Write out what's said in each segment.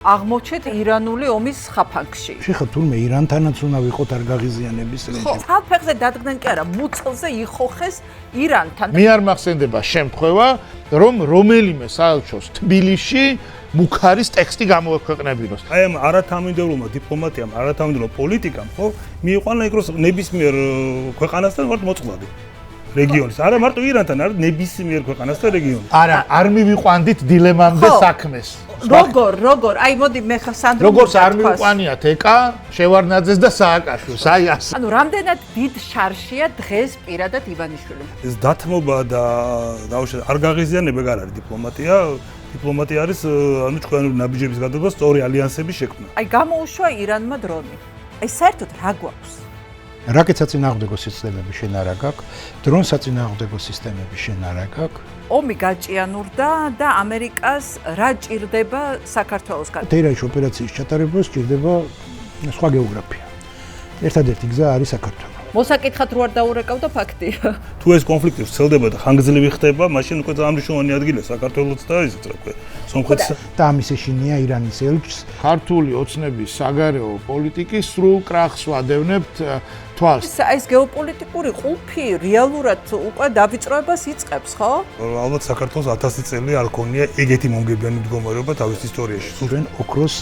აღმოჩნდეთ ირანული ომის ხაფანგში. შეხა თურმე ირანთანაც უნდა ვიყოთ არ გაღიზიანების რეჟიმი. ხალხზე დადგნენ კი არა, მუცელზე იხოხეს ირანთან. მე არ მახსენდება შემთხვევა, რომ რომელიმე საელჩოს თბილისში მუქარის ტექსტი გამოექვეყნებინოს. აი ამ არათანმიმდევრულმა დიპლომატიამ, არათანმიმდევრო პოლიტიკამ, ხო, მიიყვანა იქ რომ ნებისმიერ ქვეყანასთან ვართ მოწყვლადი. რეგიონის. არა მარტო ირანთან, არა ნებისმიერ ქვეყანასთან რეგიონის. არა, არ მივიყვანდით დილემამდე საქმეს. როგორ, აი მოდი მე ხა სანდრო. როგორც არ მივიყვანიათ ეკა, შევარნაძეს და სააკაშვილს, აი ასე. ანუ რამდენად დიდ შარშია დღეს პირადად ივანიშვილი. ეს დათმობა და დაუშვათ არ გაღიზიანება არ არის დიპლომატია. დიპლომატია არის ანუ ჩვენი ნაბიჯების გადადება სწორი ალიანსების შექმნა. აი გამოუშვა ირანმა დრონი. აი საერთოდ რა გვაქვს? რაკეტსაწინააღმდეგო სისტემები შენ არა გაქვს, დრონსაწინააღმდეგო სისტემები შენ არა გაქვს. ომი გაჭიანურდა და ამერიკას რა ჭირდება საქართველოსგან? თეირანის ოპერაციის ჩატარებას ჭირდება სხვა გეოგრაფია. ერთადერთი გზა არის საქართველო. მოსაკითხად რო არ დაურეკავდა ფაქტია. თუ ეს კონფლიქტი ვრცელდება და ხანგრძლივი ხდება, მაშინ უკვე ამრიშოვანი ადგილია საქართველოს და ისიც რა ქვია, სომხეთს და ამის ეშინია ირანის ელჩს. ქართული ოცნების საგარეო პოლიტიკის სრულ კრახს ვადევნებთ თვალს. ეს გეოპოლიტიკური ყულფი რეალურად უკვე დავიწროებას იწყებს, ხო? ალბათ საქართველოს 1000 წელი არ ქონია ეგეთი მომგებიანი მდგომარეობა თავის ისტორიაში. ჩვენ ოქროს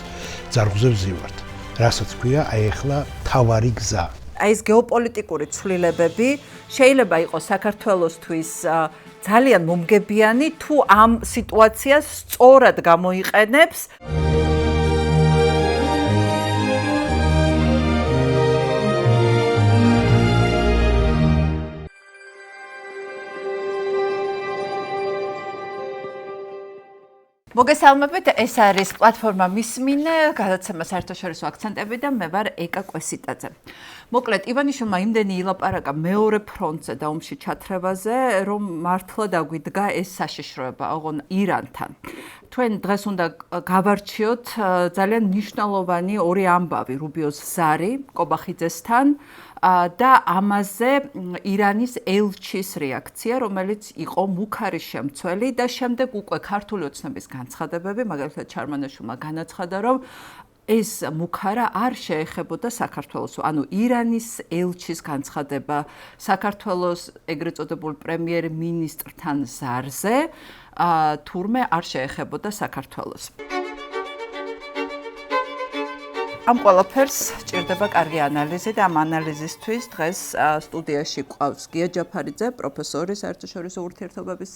ძარღვზე ვზივართ. რასაც ქვია, აი ახლა თავარი გზა. აი ეს გეოპოლიტიკური ცვლილებები შეიძლება იყოს საქართველოსთვის ძალიან მომგებიანი თუ ამ სიტუაციას სწორად გამოიყენებს. მოგესალმებით, ეს არის პლატფორმა მისმინე, გადაცემა საერთაშორისო აქცენტები და მე ვარ ეკა კვესიტაძე. მოკლედ, ივანიშვილმა იმდენი ილაპარაკა მეორე ფრონტზე და ომში ჩათრევაზე, რომ მართლა დაგვიდგა ეს საშიშროება, ოღონ ირანთან. თქვენ დღეს უნდა გავარჩიოთ ძალიან მნიშვნელოვანი ორი ამბავი, რუბიოს ზარი, კობახიძესთან და ამაზე ირანის ელჩის რეაქცია, რომელიც იყო მუქარის შემცველი და შემდეგ უკვე ქართული ოცნების განცხადებები, მაგალითად ჩარმანაშვილმა განაცხადა, რომ ეს მუქარა არ შეეხებოდა საქართველოს, ანუ ირანის ელჩის განცხადება საქართველოს ეგრეთ წოდებულ პრემიერ-მინისტრთან ზარზე, თურმე არ შეეხებოდა საქართველოს. ამ ყველაფერს ჭირდება კარგი ანალიზი და ამ ანალიზისთვის დღეს სტუდიაში ყავს გია ჯაფარიძე, პროფესორი საერთაშორისო ურთიერთობების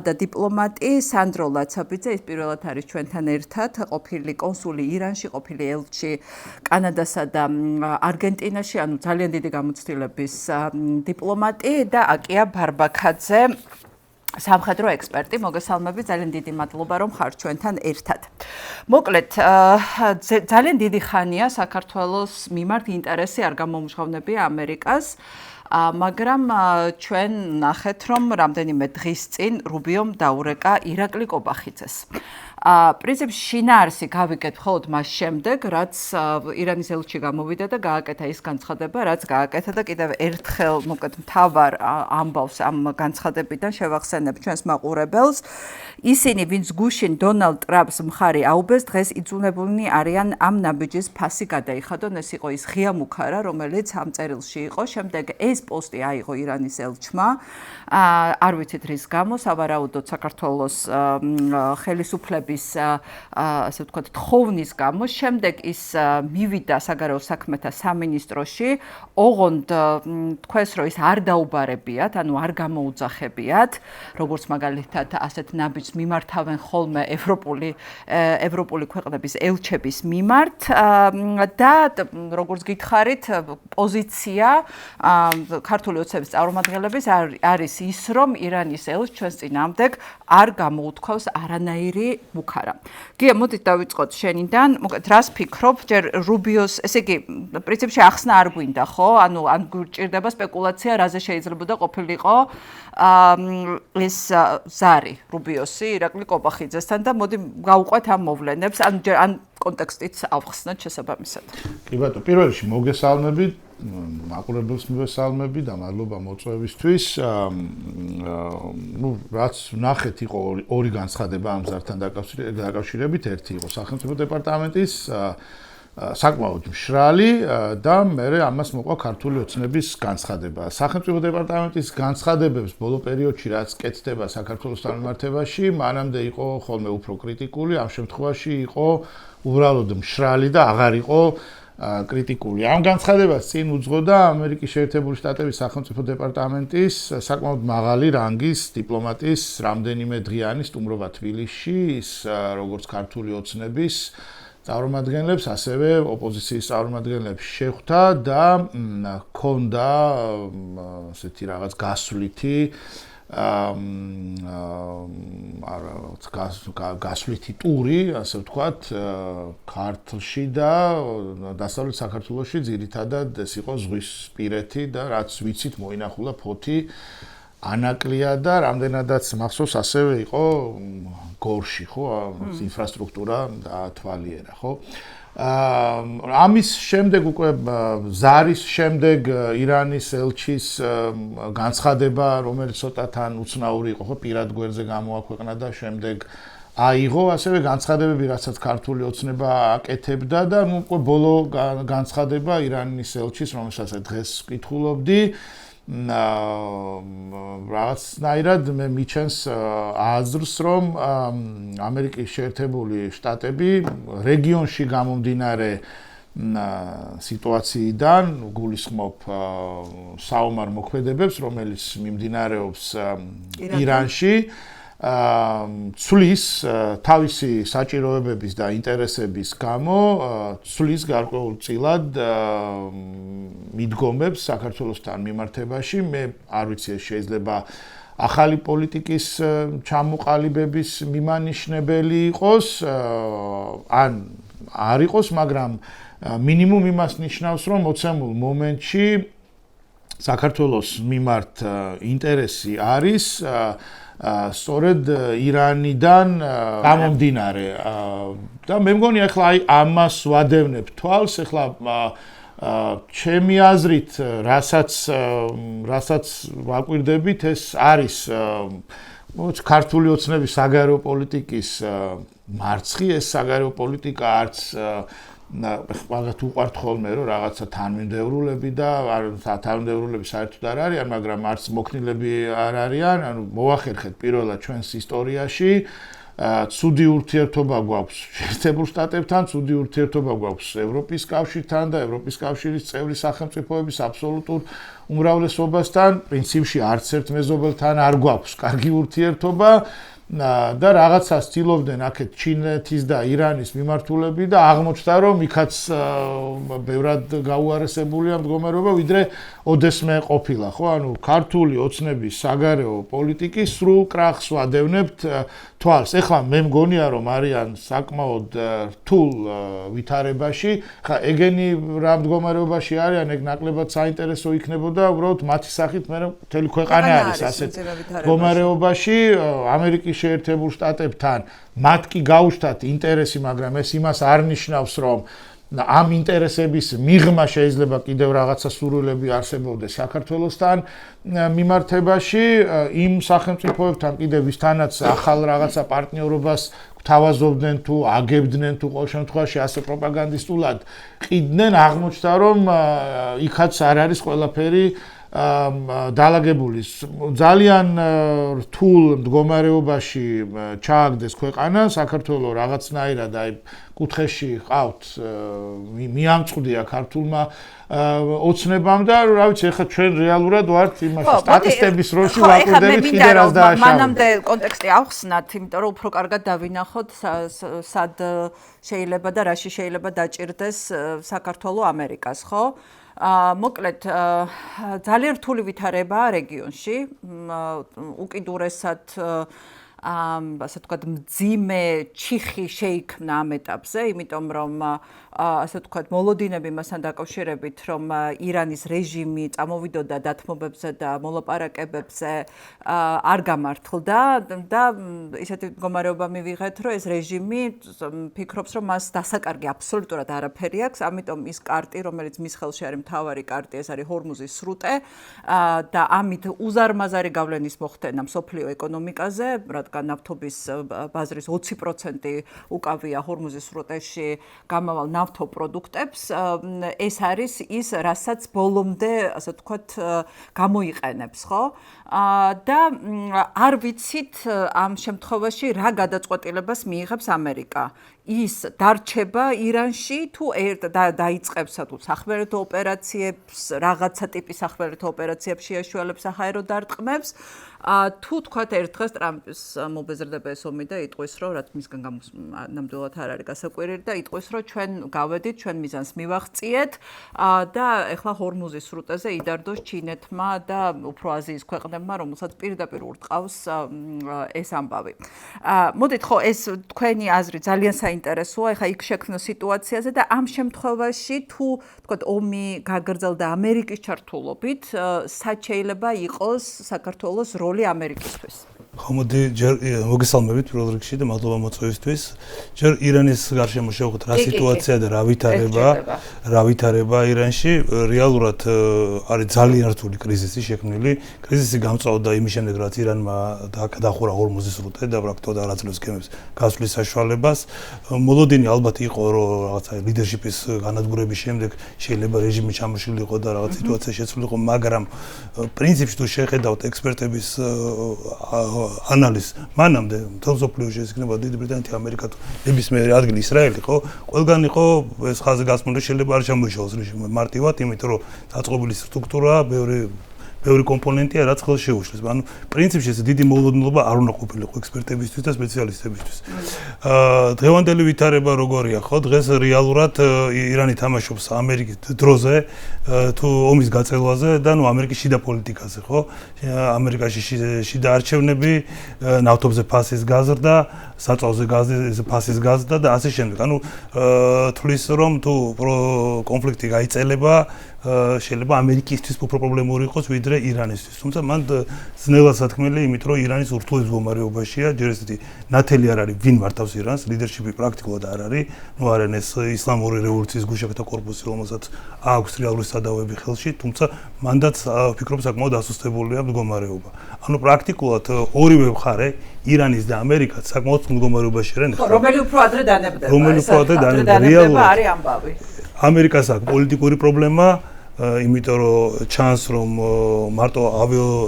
და დიპლომატი, სანდრო ლაცაბიძე, ის პირველად არის ჩვენთან ერთად, ყოფილი კონსული ირანში, ყოფილი ელჩი კანადასა და არგენტინაში, ანუ ძალიან დიდი გამოცდილების დიპლომატი და აკია ბარბაქაძე, სამხედრო ექსპერტი. მოგესალმებით, ძალიან დიდი მადლობა რომ ხართ ჩვენთან ერთად. მოკლედ, ძალიან დიდი ხანია საქართველოს მიმართ ინტერესი არ გამომჟღავნებია ამერიკას, მაგრამ ჩვენ ნახეთ რომ რამდენიმე დღის წინ რუბიომ დაურეკა ირაკლი კობახიძეს. პრინციპში შინაარსი გავიგეთ მხოლოდ მას შემდეგ, რაც ირანის ელჩი გამოვიდა და გააკეთა ის განცხადება, რაც გააკეთა და კიდევ ერთხელ მოკლედ მთავარ ამბავს ამ განცხადებიდან შევახსენებ ჩვენს მაყურებელს. ისინი, ვინც გუშინ დონალდ ტრამპს მხარი აუბეს, დღეს იძულებულნი არიან ამ ნაბიჯის ფასი გადაიხადონ. ეს იყო ის ღია მუქარა, რომელიც ამ წერილში იყო. შემდეგ ეს პოსტი აიღო ირანის ელჩმა. არ ვიცით რის გამო, სავარაუდოდ საქართველოს ხელისუფლების ასე ვთქვათ, თხოვნის გამო. შემდეგ ის მივიდა საგარეო საქმეთა სამინისტროში, ოღონდ თქვენს რომ ის არ დაუბარებიათ, ანუ არ გამოუძახებიათ, როგორც მაგალითად ასეთ ნაბიჯს მიმართავენ ხოლმე ევროპული ქვეყნების ელჩების მიმართ და როგორც გითხარით, პოზიცია ქართული ოცნების წარმომადგენლების არის ის, რომ ირანის ელჩს ჩვენს წინააღმდეგ არ გამოუთქვავს არანაირი მუქარა. გია, მოდით დავიწყოთ შენიდან. მოკლედ, რას ფიქრობ? ჯერ რუბიოს, ესე იგი, პრინციპში ახსნა არ გვინდა, ხო? ანუ ან გვჭირდება სპეკულაცია, რაზე შეიძლებოდა ყოფილიყო ეს ზარი რუბიოსი ირაკლი კობახიძესთან და მოდი გავუყვეთ ამ მოვლენებს, ან კონტექსტიც ავხსნათ შესაბამისად. კი ბატონო, პირველ რიგში მოგესალმებით. მაყურებელს მივესალმები და მადლობა მოწვევისთვის. რაც ვნახეთ იყო ორი განცხადება ამ ზართან დაკავშირებით, ერთი იყო სახელმწიფო დეპარტამენტის საკმაოდ მშრალი და მერე ამას მოყვა ქართული ოცნების განცხადება. სახელმწიფო დეპარტამენტის განცხადებებს ბოლო პერიოდში რაც კეთდება საქართველოს წარმართებაში, მანამდე იყო ხოლმე უფრო კრიტიკული, ამ შემთხვევაში იყო უბრალოდ მშრალი და აღარ იყო კრიტიკული. ამ განცხადებას წინ უძღოდა ამერიკის შეერთებული შტატების სახელმწიფო დეპარტამენტის საკმაოდ მაღალი რანგის დიპლომატის რამდენიმე დღიანი სტუმრობა თბილისში, ის როგორც ქართული ოცნების წარმომადგენლებს, ასევე ოპოზიციის წარმომადგენლებს შეხვდა და ჰქონდა ასეთი რაღაც გასვლითი გასვლითი ტური, ასე ვთქვათ, ქართლში და დასავლეთ საქართველოში ძირითადად ეს იყო ზღვისპირეთი და რაც ვიცით მოინახულა ფოთი ანაკლია და რამდენადაც მახსოვს ასევე იყო გორში, ხო, ინფრასტრუქტურა დაათვალიერა, ხო? ამის შემდეგ უკვე ზარის შემდეგ ირანის ელჩის განცხადება, რომელიც ცოტა თან უცნაური იყო, ხო, პირად გვერდზე გამოაქვეყნა და შემდეგ აიღო, ასევე განცხადებები, რასაც ქართული ოცნება აკეთებდა და უკვე ბოლო განცხადება ირანის ელჩის, რომელსაც დღეს ვკითხულობდი, რაღაცნაირად მე მიჩენს აზრს, რომ ამერიკის შეერთებული შტატები რეგიონში გამომდინარე სიტუაციიდან გულისხმობ საომარ მოქმედებებს, რომელიც მიმდინარეობს ირანში, ცვლის თავისი საჭიროებების და ინტერესების გამო ცვლის გარკვეულწილად მიდგომებს საქართველოსთან მიმართებაში. მე არ ვიცი, ეს შეიძლება ახალი პოლიტიკის ჩამოყალიბების მიმანიშნებელი იყოს, ან არ იყოს, მაგრამ მინიმუმ იმას ნიშნავს, რომ მოცემულ მომენტში საქართველოს მიმართ ინტერესი არის სწორედ ირანიდან გამომდინარე და მე მგონი ახლა აი ამას ვადევნებ თვალს, ახლა ჩემი აზრით რასაც ვაკვირდებით, ეს არის ქართული ოცნების საგარეო პოლიტიკის მარცხი, ეს საგარეო პოლიტიკა არც ყველგან უყვართ ხოლმე რომ რაღაცა თანმიმდევრულები და თანმიმდევრულები საერთოდ არ არიან, მაგრამ არც მოქნილები არ არიან, ანუ მოახერხეთ პირველად ჩვენს ისტორიაში ცუდი ურთიერთობა გვაქვს შეერთებულ შტატებთან, ცუდი ურთიერთობა გვაქვს ევროპის კავშირთან და ევროპის კავშირის წევრი სახელმწიფოების აბსოლუტურ უმრავლესობასთან, პრინციპში არც ერთ მეზობელთან არ გვაქვს კარგი ურთიერთობა და რაღაცას ცდილობდნენ აქეთ ჩინეთის და ირანის მიმართულები და აღმოჩნდა რომ იქაც ბევრად გაუარესებულია მდგომარეობა ვიდრე ოდესმე ყოფილა, ხო? ანუ ქართული ოცნების საგარეო პოლიტიკის სრულ კრახს ვადევნებთ თვალს. ეხლა მე მგონია რომ არიან საკმაოდ რთულ ვითარებაში, ხა ეგენი რა მდგომარეობაში არიან, ეგ ნაკლებად საინტერესო იქნებოდა უბრალოდ მათი სახით მე მთელი ქვეყანა არის ასეთ მდგომარეობაში, ამერიკის შეერთებულ შტატებთან მათ კი გაუჩნდათ ინტერესი, მაგრამ ეს იმას არ ნიშნავს, რომ ამ ინტერესების მიღმა შეიძლება კიდევ რაღაცა სურვილები არსებობდეს საქართველოსთან მიმართებაში, იმ სახელმწიფოებთან კიდევ ვისთანაც ახალ რაღაცა პარტნიორობას გვთავაზობდნენ თუ აგებდნენ თუ ყოველ შემთხვევაში ასე პროპაგანდისტულად ყიდნენ, აღმოჩნდა რომ იქაც არ არის ყველაფერი დალაგებული. ძალიან რთულ მდგომარეობაში ჩააგდეს ქვეყანა, საქართველოს რაღაცნაირად აი კუთხეში ყავთ მიამწყდია ქართულმა ოცნებამ და რა ვიცი, ეხლა ჩვენ რეალურად ვართ იმაში სტატისტების როლში ვაკვირდებით კიდე რას დააშავებთ. მანამდე კონტექსტი ავხსნათ, იმიტომ რომ უფრო კარგად დავინახოთ სად შეიძლება და რაში შეიძლება დაჭირდეს საქართველოს ამერიკას, ხო? მოკლედ ძალიან რთული ვითარებაა რეგიონში, უკიდურესად ასე ვთქვათ, მძიმე ჩიხი შეიქმნა ამ ეტაპზე, იმიტომ რომ ასე ვთქვათ, მოლოდინები მასთან დაკავშირებით, რომ ირანის რეჟიმი წამოვიდოდა დათმობებზე და მოლაპარაკებებზე არ გამართლდა და ისეთი მდგომარეობა მივიღეთ, რომ ეს რეჟიმი ფიქრობს, რომ მას დასაკარგი აბსოლუტურად არაფერი აქვს, ამიტომ ის კარტი, რომელიც მის ხელში არის მთავარი კარტი, ეს არის ჰორმუზის სრუტე და ამით უზარმაზარი გავლენის მოხდენა მსოფლიო ეკონომიკაზე, რადგან ნავთობის ბაზრის 20% უკავია ჰორმუზის სრუტეში გამავალ ნავთობპროდუქტებს, ეს არის ის, რასაც ბოლომდე, ასე ვთქვათ, გამოიყენებს, ხო? და არ ვიცით ამ შემთხვევაში რა გადაწყვეტილებას მიიღებს ამერიკა. ის დარჩება ირანში თუ დაიწყებს თუ სახმელეთო ოპერაციებს, რაღაცა ტიპის სახმელეთო ოპერაციებს შეაშუალებს საჰაერო დარტყმებს, თუ თქვათ ერთ დღეს ტრამპის მობეზრდება ეს ომი და იტყვის, რომ რაც მისგან ნამდვილად არ არის გასაკვირველი და იტყვის, რომ ჩვენ გავედით, ჩვენ მიზანს მივაღწიეთ და ეხლა ჰორმუზის სრუტეზე იდარდოს ჩინეთმა და უფრო აზიის ქვეყნებმა, რომელსაც პირდაპირ ურტყავს ეს ამბავი. მოდით ხო ეს თქვენი აზრი ძალიან საინტერესოა, ეხლა იქ შექმნა სიტუაციაზე და ამ შემთხვევაში თუ თქვათ ომი გაგრძელდა ამერიკის ჩართულობით, სად შეიძლება იყოს საქართველოს როლი ამერიკისთვის? ხომოდი ჯერ მოგესალმებით პირველ რიგში და მადლობა მოწვევისთვის. ჯერ ირანის გარშემო შევხვდით რა სიტუაცია და რა ვითარება ირანში. რეალურად არის ძალიან რთული კრიზისი შექმნილი. კრიზისი გამწვავდა იმის შემდეგ, რაც ირანმა გადახურა ჰორმუზის სრუტე და პრაქტიკულად არაძლევს გემებს გასვლის საშუალებას. მოლოდინი ალბათ იყო, რომ რაღაცა ლიდერშიპის განადგურების შემდეგ შეიძლება რეჟიმი ჩამოშლილიყო და რაღაც სიტუაცია შეცვლილიყო, მაგრამ პრინციპში თუ შეხედავთ ექსპერტების ანალიზს მანამდე მთელ მსოფლიოში ეს იქნება დიდი ბრიტანეთი, ამერიკა თუ ნებისმიერი ადგილი ისრაელი ხო, ყველგან იყო ეს ხაზი გასმული, შეიძლება არ ჩამოიშალოს რეჟიმი მარტივად, იმიტომ რომ დაწყობილი სტრუქტურაა, ბევრი კომპონენტია, რაც ხელს შეუშლის. ანუ პრინციპში ეს დიდი მოულოდნელობა არ უნდა ყოფილიყო ექსპერტებისთვის და სპეციალისტებისთვის. დღევანდელი ვითარება როგორია, ხო? დღეს რეალურად ირანი თამაშობს ამერიკის დროზე, თუ ომის გაწელვაზე და ნუ ამერიკის შიდა პოლიტიკაზე, ხო? ამერიკაში შიდა არჩევნები, ნავთობზე ფასის გაზრდა, საწვავზე ფასის გაზრდა და ასე შემდეგ. ანუ თulis რომ თუ კონფლიქტი გაიწელება, შეიძლება ამერიკისთვის უფრო პრობლემური იყოს ვიდრე ირანისთვის. თუმცა მან ძნელად სათქმელი, იმით რომ ირანის ურთულეს მდგომარეობაშია, ჯერ ესეთი ნათელი არ არის, ვინ მართავს ირანს, ლიდერშიპი პრაქტიკულად არ არის. ნუ არიან ეს ისლამური რევოლუციის გუშაგთა კორპუსი, რომელსაც აქვს რეალური სადავეები ხელში, თუმცა მანდაც ვფიქრობ საკმაოდ ასუსტებულია მდგომარეობა. ანუ პრაქტიკულად ორივე მხარე, ირანის და ამერიკაც საკმაოდ მდგომარეობაში არიან. რომელი უფრო ადრე დანებდება? რომელი უფრო ადრე დანებდება არის ამბავი. ამერიკას აქვს პოლიტიკური პრობლემა, იმიტომ რომ ჩანს რომ მარტო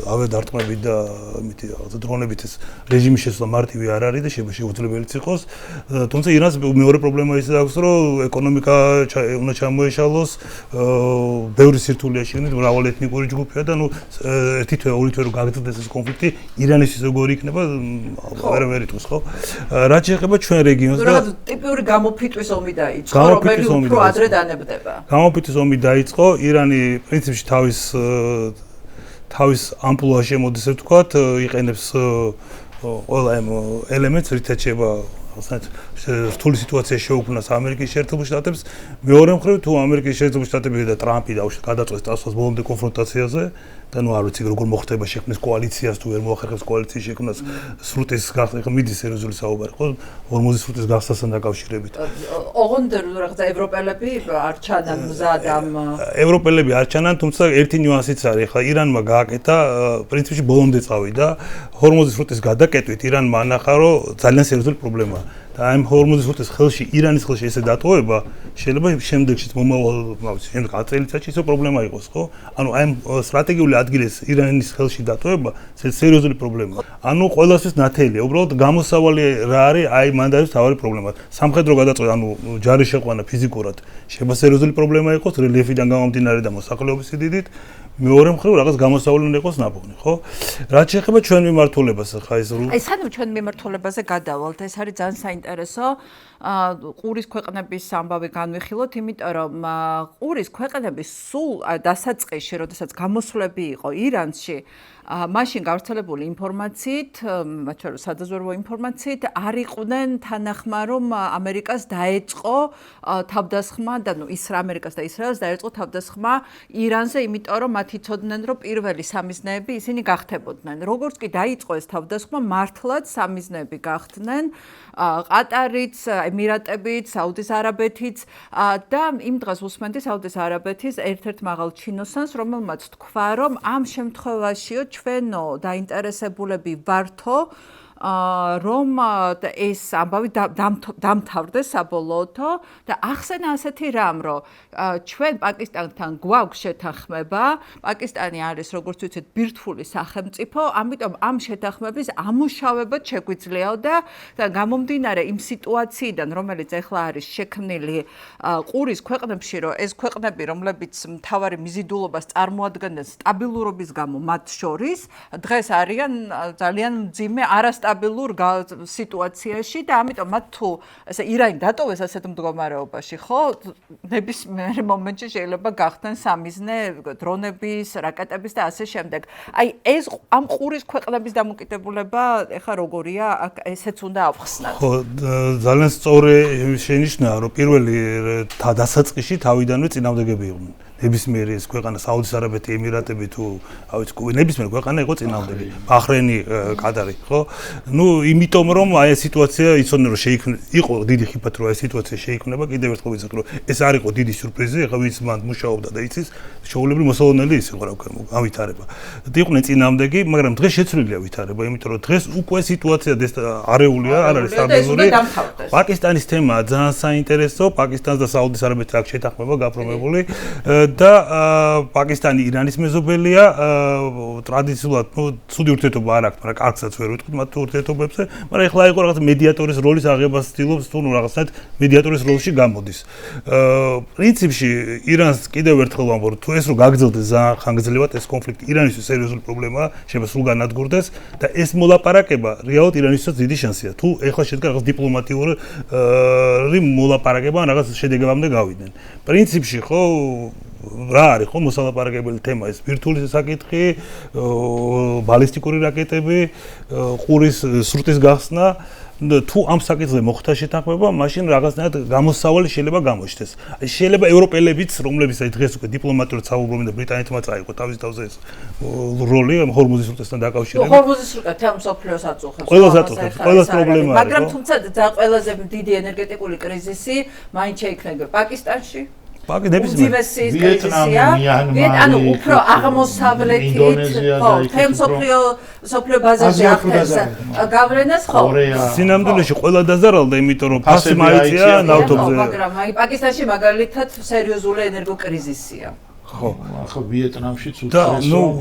ავიადარტყმებით და იმითი რაღაცა დრონებით ეს რეჟიმის შესვლა მარტივი არ არის და შეუძლებელიც იყოს. თუმცა ირანს მეორე პრობლემა ის აქვს, რომ ეკონომიკა უნდა ჩამოეშალოს, ბევრი სირთულეა შეგნით, მრავალი ეთნიკური ჯგუფია და ნუ ერთი თვე, ორი თვე რომ გაგრძელდეს ეს კონფლიქტი, ირანისთვის როგორი იქნება, ვერ იტყვის, ხო? რაც შეეხება ჩვენ რეგიონს და ტიპიური გამოფიტვის ომი დაიწყო, რომელიც უფრო ადრე დანებდება. გამოფიტვის ომი დაიწყო, ირანი პრინციპში თავის ამპლუაში მოდის ვთქვათ, იყენებს ყველა ამ ელემენტს, რითაც შეიძლება რთული სიტუაცია შეუქმნას ამერიკის შეერთებულ შტატებს. მეორე მხრივ, თუ ამერიკის შეერთებულ შტატები და ტრამპი გადაწყვეტს წასვლას ბოლომდე კონფრონტაციაზე და ნუ არ ვიცი როგორ მოხდება შექმნის კოალიციას თუ ვერ მოახერხებს კოალიციის შექმნას სრუტის გახსნა, ხო მიდის სერიოზული საუბარი, ხო? ჰორმუზის სრუტის გახსნასთან დაკავშირებით. ოღონდ რაღაცა ევროპელები არ ჩანან მზად ამ ევროპელები არ ჩანან, თუმცა ერთი ნიუანსიც არის, ხა ირანმა გააკეთა, პრინციპში ბოლომდე წავიდა ჰორმუზის სრუტის გადაკეტვით, ირანმა ანახა, რომ ძალიან სერიოზული პრობლემაა. და ამ ჰორმუზის სრუტის ხელში, ირანის ხელში ესე დატოვება, შეიძლება შემდეგშიც მომავალ შემდეგ 10 წელიწადში ისო პრობლემა იყოს, ხო? ანუ ამ სტრატეგიული ადგილის ირანის ხელში დატოვება, სერიოზული პრობლემაა. ანუ ყველასთვის ნათელია, უბრალოდ გამოსავალი რა არის, აი მან დაიწყო თავი პრობლემა. სამხედრო გადაწყვეტა, ანუ ჯარის შეყვანა ფიზიკურად შეიძლება სერიოზული პრობლემა იყოს, რელიეფიდან გამომდინარე და მოსახლეობის სიდიდით. მეორე მხრივ რაღაც გამოსავალი უნდა იყოს ნაპოვნი, ხო? რაც შეეხება ჩვენ მიმართულებას, ხა ეს აი სანამ ჩვენ მიმართულებაზე გადავალთ, ეს არის ძალიან საინტერესო. ყურის ქვეყნების ამბავი განვიხილოთ, იმიტომ რომ ყურის ქვეყნების სულ დასაწყისში, როდესაც გამოსვლები იყო ირანში, მაშინ გავრცელებული ინფორმაციით, მათ შორის სადაზვერვო ინფორმაციით, არ იყვნენ თანახმა, რომ ამერიკას დაეწყო თავდასხმა და ამერიკას და ისრაელს დაეწყო თავდასხმა ირანზე, იმიტომ რომ მათ იცოდნენ, რომ პირველი სამიზნეები ისინი გახდებოდნენ. როგორც კი დაიწყო ეს თავდასხმა, მართლაც სამიზნეები გახდნენ, ყატარიც, ემირატებიც, საუდის არაბეთიც და იმ დღეს უსმენდი საუდის არაბეთის ერთ-ერთ მაღალ ჩინოსანს, რომელმაც თქვა, რომ ამ შემთხვევაშიო ჩვენო დაინტერესებულები ვართო რომ ეს ამბავი დამთავრდეს საბოლოოთო და ახსენა ასეთი რამ, რომ ჩვენ პაკისტანთან გვაქვს შეთანხმება, პაკისტანი არის, როგორც ვიცით, ბირთვული სახელმწიფო, ამიტომ ამ შეთანხმების ამუშავებაც შეგვიძლიაო და გამომდინარე იმ სიტუაციიდან, რომელიც ახლა არის შექმნილი ყურის ქვეყნებში, რომ ეს ქვეყნები, რომლებიც მთავარი მიზიდულობას წარმოადგენენ სტაბილურობის გამო მათ შორის, დღეს არიან ძალიან მძიმე არასტაბილურ სიტუაციაში და ამიტომ მათ თუ ესე ირანი დატოვეს ასეთ მდგომარეობაში, ხო, ნებისმიერ მომენტში შეიძლება გახდნენ სამიზნე დრონების, რაკეტების და ასე შემდეგ. აი ეს ამ ყურის ქვეყნების დამოკიდებულება ეხა როგორია, ესეც უნდა ავხსნათ. ხო, ძალიან სწორი შენიშნა, რომ პირველი დასაწყისში თავიდანვე წინააღმდეგები იყვნენ. ნებისმიერი ეს ქვეყანა, საუდის არაბეთი, ემირატები თუ ნებისმიერი ქვეყანა იყო წინააღმდეგი, ბაჰრენი, ყატარი, ხო? იმიტომ რომ აი ეს სიტუაცია იცოდნენ რომ იყო დიდი ხიფათი რომ ეს სიტუაცია შეიქმნება, კიდევ ერთხელ ვიზახ რომ ეს არ იყო დიდი სიურპრიზი, ახლა ვინც მან მუშაობდა და იცის, შეუძლებელი მოსალოდნელი ის იყო რა ვქნა, ავითარება. იყვნენ წინააღმდეგი, მაგრამ დღეს შეცვლილია ვითარება, იმიტომ რომ დღეს უკვე სიტუაცია არეულია, არ არის სტაბილური. პაკისტანის თემა ძალიან საინტერესო, პაკისტანს და საუდის არაბეთს აქვს შეთანხმება გაფორმებული. და პაკისტანი ირანის მეზობელია, ტრადიციულად, ცუდი ურთიერთობა არ აქვს, მაგრამ კარგსაც ვერ ვიტყვით მათ ურთიერთობებზე, მაგრამ ეხლა იყო რაღაც მედიატორის როლის აღებას ცდილობს, თუ რაღაცნაირად მედიატორის როლში გამოდის. პრინციპში ირანს კიდევ ერთხელ ვამბობ, თუ ეს რო გაგრძელდეს ძალიან ხანგრძლივად ეს კონფლიქტი, ირანისთვის სერიოზული პრობლემაა, შეიძლება სულ განადგურდეს და ეს მოლაპარაკება რეალურად ირანისთვისაც დიდი შანსია. თუ ეხლა შედგა რაღაც დიპლომატიური მოლაპარაკება, რაღაც შედეგებამდე გავიდნენ. პრინციპში ხო რა არის ხო მოსალაპარაკებელი თემა ეს ვირტუალური საკითხი, ბალისტიკური რაკეტები, ყურის სრუტის გახსნა თუ ამ საკითხზე მოხდა შეთანხმება, მაშინ რაღაცნაირად გამოსავალი შეიძლება გამოჩნდეს. შეიძლება ევროპელებიც, რომლებიც აი დღეს უკვე დიპლომატიურად საუბრობენ და ბრიტანეთმა წაიღო თავის თავზე ეს როლი ჰორმუზის სრუტესთან დაკავშირებით. ჰორმუზის სრუტა თემ მსოფლიოს აწუხებს. ყველას პრობლემაა. მაგრამ თუმცა ყველაზე დიდი ენერგეტიკული კრიზისი მაინც შეიქმნება პაკისტანში. ვიეტნამი, ანუ უფრო აღმოსავლეთით, ხო, თემ მსოფლიო ბაზარზე ახდენს გავლენას, ხო. სინამდვილეში ყველა დაზარალდა, იმიტომ რომ ფასი მაიწია ნავთობზე. მაგრამ აი პაკისტანში მაგალითად სერიოზული ენერგოკრიზისია. ხო, ახლა ვიეტნამშიც უთხრეს რომ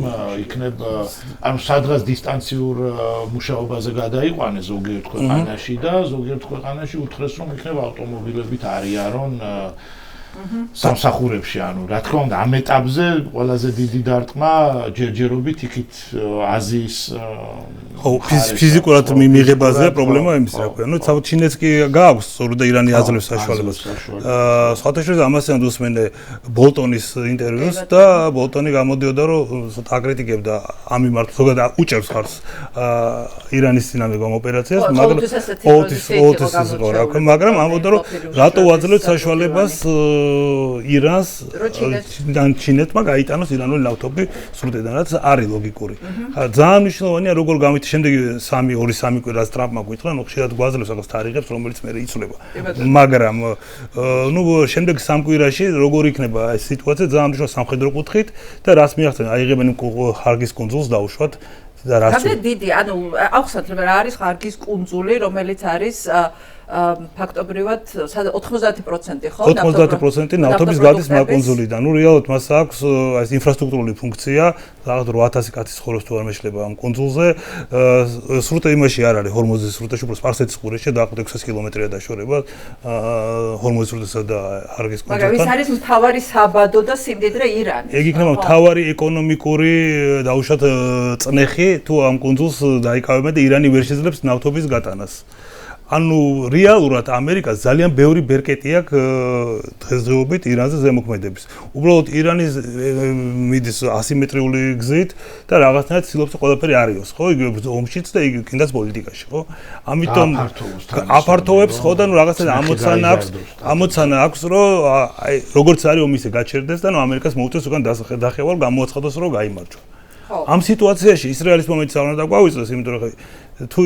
იქნება ანუ სადღაც დისტანციურ მუშაობაზე გადაიყვანეს ზოგიერთ ქვეყანაში და ზოგიერთ ქვეყანაში უთხრეს რომ იქნება ავტომობილებით არიარონ სამსახურებში, ანუ რა თქმა უნდა ამ ეტაპზე ყველაზე დიდი დარტყმა ჯერჯერობით იქით აზიის ხო ფიზიკურად მიღებაზე პრობლემა იმის რა ქვია, ну ცალ ჩინეთს კი გააქვს სწორედ და ირანი აძლევს საშუალებას. სხვათა შორის ამასთან უსმენე ბოლტონის ინტერვიუს და ბოლტონი გამოდიოდა რომ აკრიტიკებდა ამ მიმართ ზოგადად უჭერს ხარს ირანის წინამე ოპერაციას, მაგრამ მაგრამ ამბობდა რომ რატო აძლევს საშუალებას ირანს ჩინეთმა გაიტანოს ირანული ნავთობი სრუტედან, რაც არის ლოგიკური. ძალიან მნიშვნელოვანია როგორ გამით შემდეგი 2-3 კვირას ტრამპმა გითხრა, ნუ ხშირად გვაძლევს რაღაც თარიღებს, რომელიც მე იცვლება. მაგრამ ნუ შემდეგ 3 კვირაში როგორ იქნება ეს სიტუაცია ძალიან მნიშვნელოვანი სამხედრო კუთხით და რას მიაღწევენ, აიღებენ ხარგის კუნძულს დაუშვათ და რას. რამდენი დიდი, ანუ ახსნათ რა არის ხარგის კუნძული, რომელიც არის ფაქტობრივად 90% ხო? 90% ნავთობის გადის მაგუნძულიდან. ნუ რეალურად მას აქვს ეს ინფრასტრუქტურული ფუნქცია, რაღაც 8000 კაცის ხოროს თუ არ მეშლება ამ კუნძულზე. სრუტე იმაში არ არის ჰორმუზის სრუტეში, უფრო სპარსეთის ყურეში და 600 კილომეტრია დაშორება ჰორმუზის სრუტესა და ჰარგის კუნძულთან. მაგრამ ის არის მთავარი საბადო და სიმდიდრე ირანი. ეგ იქნება მთავარი ეკონომიკური დაუშვათ წნეხი თუ ამ კუნძულს დაიკავებენ და ირანი ვერ შეძლებს ნავთობის გატანას. ანუ რეალურად ამერიკას ძალიან ბევრი ბერკეტი აქვს დღესდღეობით ირანზე ზემოქმედების. უბრალოდ ირანის მიდის ასიმეტრიული გზით და რაღაცნაირად ცდილობს ყველაფერი არიოს, ხო? იგივე ომშიც და იგივე კიდაც პოლიტიკაში, ხო? ამიტომ აფართოვებს, ხო და ნუ რაღაცნაირად ამოცანა აქვს, რომ აი როგორც არის ომი ისე გაჩერდეს და ნუ ამერიკას მოუწევს უკან დახევალ გამოაცხადოს, რომ გაიმარჯვა. ამ სიტუაციაში ისრაელის მომენტიც არ უნდა დაგვავიწყდეს, იმიტომ რომ თუ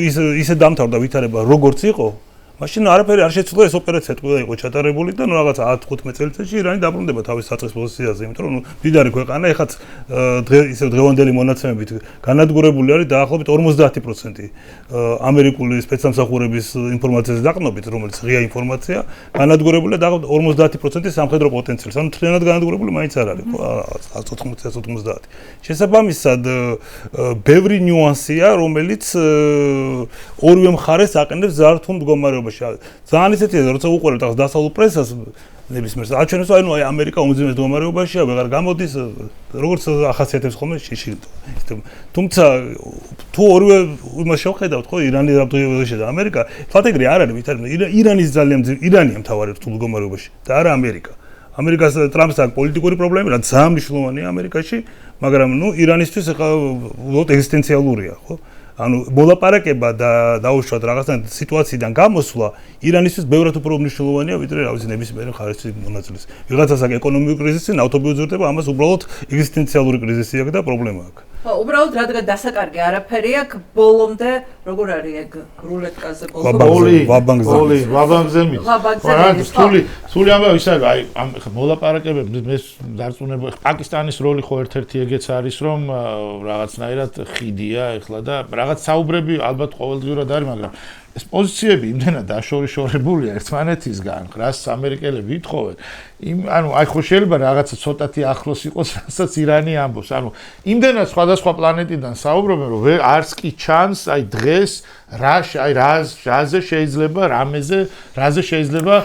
ისე დამთავრდა ვითარება როგორც იყო, მაშინ არაფერი არ შეცვლა ეს ოპერაცია ყველა იყო ჩატარებული და ნუ რაღაც 10-15 წელიწადში ირანი დაბრუნდება თავის საწყის პოზიციაზე, იმიტომ რომ ნუ მდიდარი ქვეყანა, ეხაც ისე დღევანდელი მონაცემებით განადგურებული არის დაახლოებით 50% ამერიკული სპეცსამსახურების ინფორმაციაზე დაყრდნობით, რომელიც ღია ინფორმაცია, განადგურებულია დაახლოებით 50% სამხედრო პოტენციალს. ანუ მთლიანად განადგურებული მაინც არ არის, ხო, 190-150. შესაბამისად, ბევრი ნიუანსია, რომელიც ორივე მხარეს აყენებს ზართულ მდგომარეობას. ძალიან ისეთია, როცა უყურებთ ახლა დასავლურ პრესას, ნებისმიერს აჩვენებს, ანუ აი ამერიკა უმძიმეს მდგომარეობაშია, ვეღარ გამოდის, როგორც ახასიათებს ხოლმე შიშილდო. თუმცა თუ ორივე იმას შევხედავთ, ხო, ირანი რაბდღეში და ამერიკა, თვალთ ეგრე არ არის, ვითარდება. ირანის ძალიან ირანია მთავარი რთულ მდგომარეობაში და არა ამერიკა. ამერიკას ტრამპს აქვს პოლიტიკური პრობლემები, რაც ძალიან მნიშვნელოვანია ამერიკაში, მაგრამ ნუ ირანისთვის ახლა უბრალოდ ეგზისტენციალურია, ხო? ანუ მოლაპარაკება და დაუშვათ რაღაცნაირად სიტუაციიდან გამოსვლა ირანისთვის ბევრად უფრო მნიშვნელოვანია, ვიდრე რა ვიცი ნებისმიერი მხარესის მონაწილეს. ვიღაცას აქვს ეკონომიკური კრიზისი, ნავთობი უძვრდება, ამას უბრალოდ ეგზისტენციალური კრიზისი აქვს და პრობლემა აქვს. ხო, უბრალოდ რადგან დასაკარგი არაფერი აქვს, ბოლომდე როგორ არის ეგ რულეტკაზე ვაბანგზე მიდის. სული ამბავი ისაა, აი ამ მოლაპარაკებები მე დარწმუნება პაკისტანის როლი ხო ერთ-ერთი ეგეც არის, რომ რაღაცნაირად ხიდია ეხლა და რაღაც საუბრები ალბათ ყოველდღიურად არის, მაგრამ ეს პოზიციები იმდენად დაშორიშორებულია ერთმანეთისგან, რას ამერიკელები ითხოვენ. ანუ აი ხო შეიძლება რაღაცა ცოტათი ახლოს იყოს, რასაც ირანი ამბობს. ანუ იმდენად სხვადასხვა პლანეტიდან საუბრობენ, რომ არც კი ჩანს აი დღეს რაზე შეიძლება რაზე შეიძლება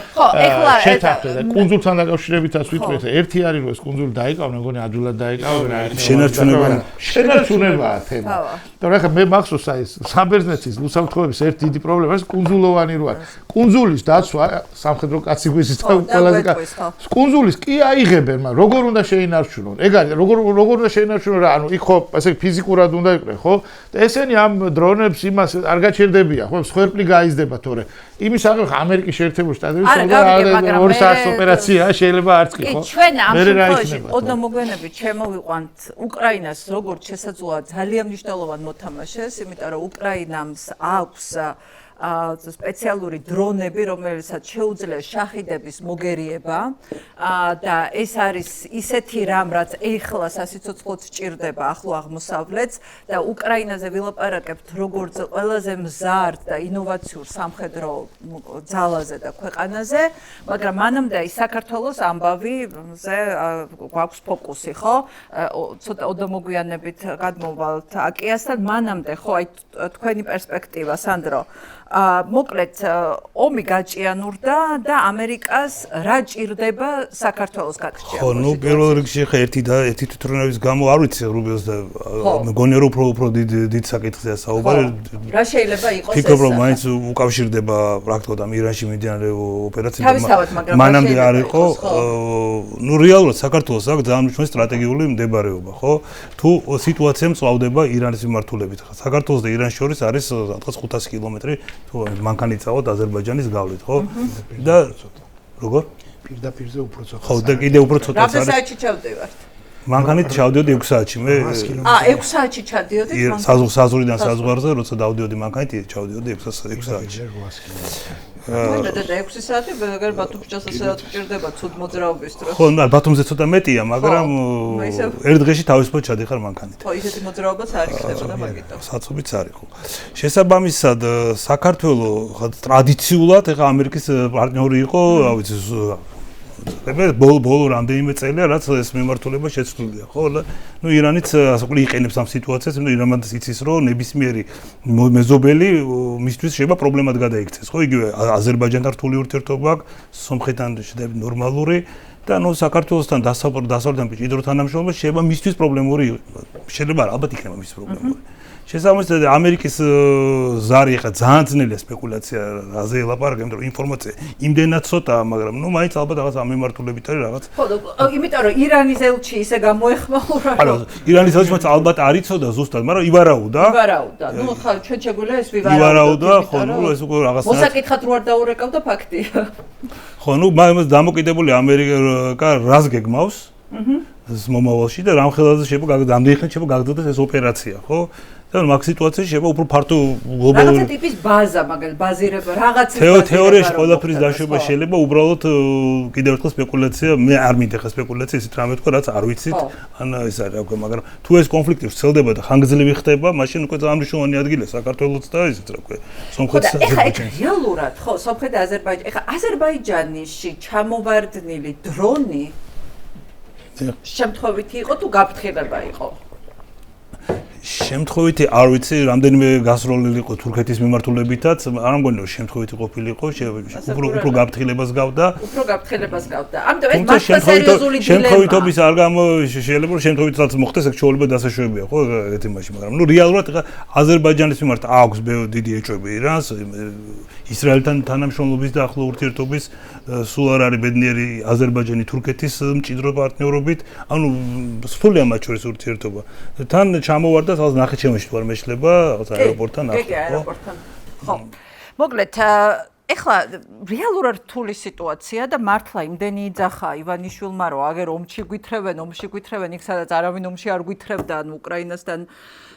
შეთანხმდეს და კუნძულთან დაკავშირებითაც ვიტყვით, ერთი არის რომ ეს კუნძული დაიკავნა, მგონი ადვილად დაიკავნა, შენარჩუნებაა თემა. და რა ხა მე მახსოვს აი საბერძნეთის უსაფრთხოების ერთი დიდი პრობლემა ეს კუნძულოვანი რო არის. კუნძულის დაცვა სამხედრო კაციგვიზის და ყველაზე კუნძულის კი აიღებენ, მაგრამ როგორ უნდა შეინარჩუნონ? ეგ არის როგორ უნდა შეინარჩუნონ რა, ანუ იქ ხო ასე ფიზიკურად უნდა იყვნენ, ხო? და ესენი ამ დრონებს იმას არ გაჩერდებია, ხო? სხერპლი გაიზრდება თორე. იმის აღარ ამერიკის შეერთებული შტატების ორი საათის ოპერაცია შეიძლება არც კი, ხო? კი, ჩვენ ამ შემთხვევაში ოდნავ მოგვიანებით შემოვიყვანთ უკრაინას როგორც შესაძლოა ძალიან მნიშვნელოვან მოთამაშეს, იმიტომ რომ უკრაინას აქვს სპეციალური დრონები, რომელსაც შეუძლია შაჰიდების მოგერიება და ეს არის ისეთი რამ, რაც ეხლა სასიცოცხლოდ სჭირდება ახლო აღმოსავლეთს და უკრაინაზე ვილაპარაკებთ როგორც ყველაზე მზარდ და ინოვაციურ სამხედრო ძალაზე და ქვეყანაზე, მაგრამ მანამდე ის საქართველოს ამბავიზე გვაქვს ფოკუსი, ხო? ცოტა ოდომოგვიანებით გადმოვალთ აკიასთან, მანამდე ხო აი თქვენი პერსპექტივა, სანდრო, მოკლედ ომი გაჭიანურდა და ამერიკას რა ჭირდება საქართველოს გაქრჩეულში? ხო, ნუ პირველ რიგში ხა ერთი თვითრონების გამო არ ვიცი რუბილს და მგონია რომ უფრო დიდ საკითხზეა საუბარი. რა შეიძლება იყოს ეს? ფიქრობ რომ მაინც უკავშირდება პრაქტიკულად ამ ირანში მიმდინარე ოპერაციებს. თავისთავად, მაგრამ მანამდე არ იყო, ნუ რეალურად საქართველოს აქვს ძალიან მნიშვნელოვანი სტრატეგიული მდებარეობა, ხო? თუ სიტუაცია მწვავდება ირანის მიმართულებით. საქართველოს და ირანის შორის არის 500 კილომეტრი თუ მანქანით წავთ აზერბაიჯანის გავლით, ხო? და როგორ? პირდაპირზე უფრო ცოტა. ხო, და კიდე უფრო ცოტა არის. რა საათში ჩავდივართ? მანქანით ჩავდიოდი 6 საათში. მე 6 საათში ჩავდიოდი მანქანით. საზღვრიდან საზღვარზე, როცა დავდიოდი მანქანით, ჩავდიოდი 6 საათში. და 6 საათი ვეღარ ბათუმშიც ასეც გჭირდება ცუდ მოძრაობის დროს. ხო, ბათუმზე ცოტა მეტია, მაგრამ ერთ დღეში თავისუფლად ჩადიხარ მანქანით. ხო, ისეთი მოძრაობაც არ იქნებოდა მაგითო. საცობიც არის ხო. შესაბამისად, საქართველოს ტრადიციულად ეხა ამერიკის პარტნიორი იყო, რა ვიცი, ბოლო რამდენიმე წელია, რაც ეს მიმართულება შეცვლილია, ხო? ნუ ირანიც ასე ვთქვი იყენებს ამ სიტუაციას, ნუ ირანმაც იცის, რომ ნებისმიერი მეზობელი მისთვის შეიძლება პრობლემად გადაიქცეს, ხო? იგივე აზერბაიჯანთან რთული ურთიერთობა აქვს, სომხეთთან შედარებით ნორმალური და ნუ საქართველოსთან დასავლეთთან მჭიდრო თანამშრომლობა შეიძლება მისთვის პრობლემური, შეიძლება ალბათ იქნება მისთვის პრობლემური. შესაბამისად ამერიკის ზარი ხა ძალიან ძნელია სპეკულაცია რაზე ელაპარაკე, იმიტომ რომ ინფორმაცია იმდენად ცოტაა, მაგრამ ნუ მაინც ალბათ რაღაც ამ მიმართულებით არის რაღაც. ხო, იმიტომ რომ ირანის ელჩი ისე გამოეხმაურა. არა, ირანის ელჩი მას ალბათ არ იცოდა ზუსტად, მაგრამ ივარაუდა. ნუ ხა ჩვენ შეგვიძლია ეს ივარაუდა, ხო, ნუ ეს უკვე რაღაც მოსაკითხად რო არ დაურეკავდა ფაქტია. ხო, ნუ მაგას დამოკიდებული ამერიკა რას გეგმავს? ეს მომავალში და რამ ხელაზე შეიძლება ამდენი ხანი შეიძლება გაგრძელდეს ეს ოპერაცია, ხო? და მაგ სიტუაციაში შეიძლება უფრო ფართო გლობალური რაღაცა ტიპის ბაზა, მაგალითად ბაზირება, რაღაცა თეორიაში ყველაფრის დაშვება შეიძლება, უბრალოდ კიდევ ერთხელ სპეკულაცია, მე არ მინდა ხა სპეკულაცია, ისეთ რამე თქვა, რაც არ ვიცით, ან ეს არის უკვე, მაგრამ თუ ეს კონფლიქტი ვრცელდება და ხანგრძლივი ხდება, მაშინ უკვე ძალიან მნიშვნელოვანი ადგილია საქართველოს და ისეთ რა ქვია, სომხეთის აზერბაიჯანის. რეალურად, ხო, სომხეთ და აზერბაიჯანი. ეხლა აზერბაიჯანში ჩამოვარდნილი დრონი შემთხვევითი იყო თუ გაფრთხილება იყო? შემთხვევითი არ ვიცი, რამდენიმე გასროლილი იყო თურქეთის მიმართულებითაც, არ მგონი რომ შემთხვევითი ყოფილიყო, უფრო გაფრთხილებას გავდა. უფრო გაფრთხილებას გავდა. ამიტომ ეს მართლა სერიოზული დილემაა. შემთხვევითობის არ გამო შეიძლება რომ შემთხვევითაც მოხდეს, ეგ ჩვეულება დასაშვებია, ხო, ეგეთი მაშინ, მაგრამ ნუ რეალურად ხა აზერბაიჯანის მიმართ აქვს დიდი ეჭვები ირანს, ისრაელთან თანამშრომლობის და ახლო ურთიერთობის სულ არ არის ბედნიერი აზერბაიჯანი თურქეთის მჭიდრო პარტნიორობით, ანუ სრულად მათ შორის ურთიერთობა. თან ჩამოვარდა თავს ნახიჩევანში თუ არ მეშლება, რაღაც აეროპორტთან ახლოს, ხო? აეროპორტთან. ხო. მოკლედ, ეხლა რეალურად რთული სიტუაცია და მართლა იმდენი იძახა ივანიშვილმა, რომ აგერ ომში გვითრევენ, იქ სადაც არავინ ომში არ გვითრევდა, ანუ უკრაინასთან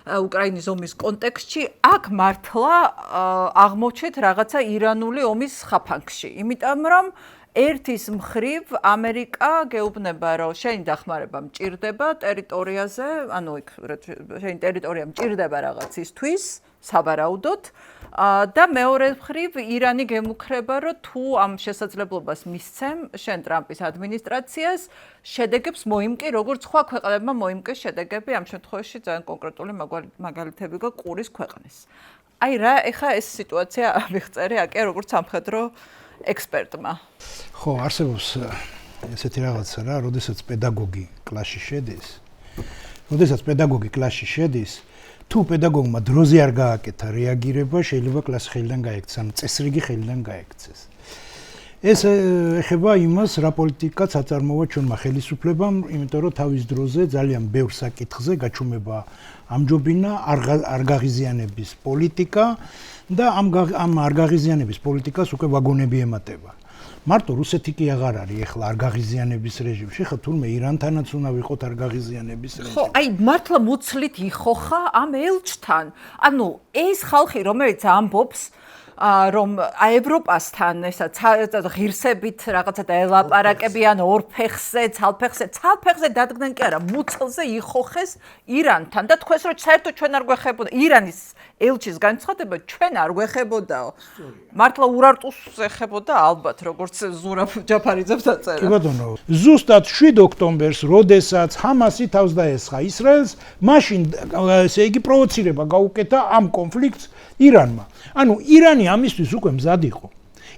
უკრაინის ომის კონტექსტში, აქ მართლა აღმოჩნდეთ რაღაცა ირანული ომის ხაფანგში. იმიტომ რომ ერთის მხრივ ამერიკა გეუბნება, რომ შენი დახმარება მჭირდება ტერიტორიაზე, ანუ იქ შენი ტერიტორია მჭირდება რაღაცისთვის, სავარაუდოდ, და მეორე მხრივ ირანი გემუქრება, რომ თუ ამ შესაძლებლობას მისცემ შენ ტრამპის ადმინისტრაციას, შედეგებს მოიმკი, როგორც სხვა ქვეყნებმა მოიმკეს შედეგები, ამ შემთხვევაში ძალიან კონკრეტული მაგალითები ყურის ქვეყნის. აი რა, ეხა ეს სიტუაცია მიღწერი აკე როგორც სამხედრო ექსპერტმა. ხო, არსებობს ესეთი რაღაცა რა, როდესაც პედაგოგი კლასში შედის, თუ პედაგოგმა დროზე არ გააკეთა რეაგირება, შეიძლება კლასი ხელიდან გაექცეს, ანუ წესრიგი ხელიდან გაექცეს. ეს ეხება იმას, რა პოლიტიკაც აწარმოა ჩვენმა ხელისუფლებამ, იმიტომ რომ თავის დროზე ძალიან ბევრ საკითხზე გაჩუმება ამჯობინა არ გაღიზიანების პოლიტიკა და ამ არ გაღიზიანების პოლიტიკას უკვე ვაგონები ემატება. მარტო რუსეთი კი აღარ არის ეხლა არ გაღიზიანების რეჟიმში, ხა თურმე ირანთანაც უნდა ვიყოთ არ გაღიზიანების რეჟიმში. ხო, აი მართლა მუცლით იხოხა ამ ელჩთან. ანუ ეს ხალხი, რომელიც ამბობს რომ ევროპასთან ესა ღირსებით რაღაცა დაელაპარაკებიან ორფეხზე, ცალფეხზე დადგნენ კი არა, მუცლზე იხოხეს ირანთან და თქვენს რომ საერთოდ ჩვენ არ გვეხებოდა ირანის ელჩის განცხადება, ჩვენ არ გვეხებოდაო. მართლა ურარტუს ეხებოდა ალბათ, როგორც ზურაბ ჯაფარიძემ დაწერა. კი ბატონო, ზუსტად 7 ოქტომბერს, როდესაც ჰამასი თავს დაესხა ისრაელს, მაშინ ესე იგი პროვოცირება გაუკეთა ამ კონფლიქტს ირანმა. ანუ ირანი ამისთვის უკვე მზად იყო.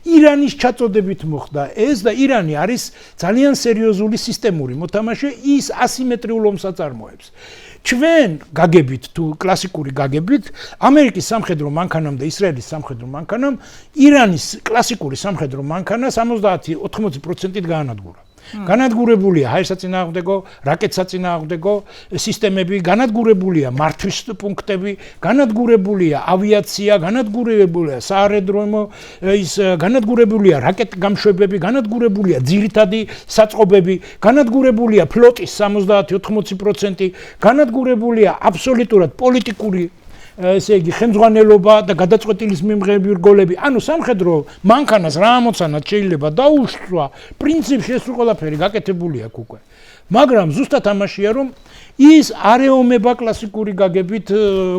ირანის ჩაწოდებით მოხდა ეს და ირანი არის ძალიან სერიოზული სისტემური მოთამაშე, ის ასიმეტრიულ ომს აწარმოებს. ჩვენ გაგებით თუ კლასიკური გაგებით, ამერიკის სამხედრო მანქანამ და ისრაელის სამხედრო მანქანამ ირანის კლასიკური სამხედრო მანქანა 70-80%-ით გაანადგურა. განადგურებულია ჰაერსაწინააღმდეგო, რაკეტსაწინააღმდეგო სისტემები, განადგურებულია მართვის პუნქტები, განადგურებულია ავიაცია, განადგურებულია საარედრომო, განადგურებულია რაკეტგამშვებები, განადგურებულია ძირითადი საწყობები, განადგურებულია ფლოტის 70-80%, განადგურებულია აბსოლუტურად პოლიტიკური ესე იგი ხელმძღვანელობა და გადაწყვეტილის მიმღები რგოლები. ანუ სამხედრო მანქანას რა ამოცანად შეიძლება დაუშვა, პრინციპში ეს ყველაფერი გაკეთებული აქვს უკვე. მაგრამ ზუსტად ამაშია რომ ის არ ეომება კლასიკური გაგებით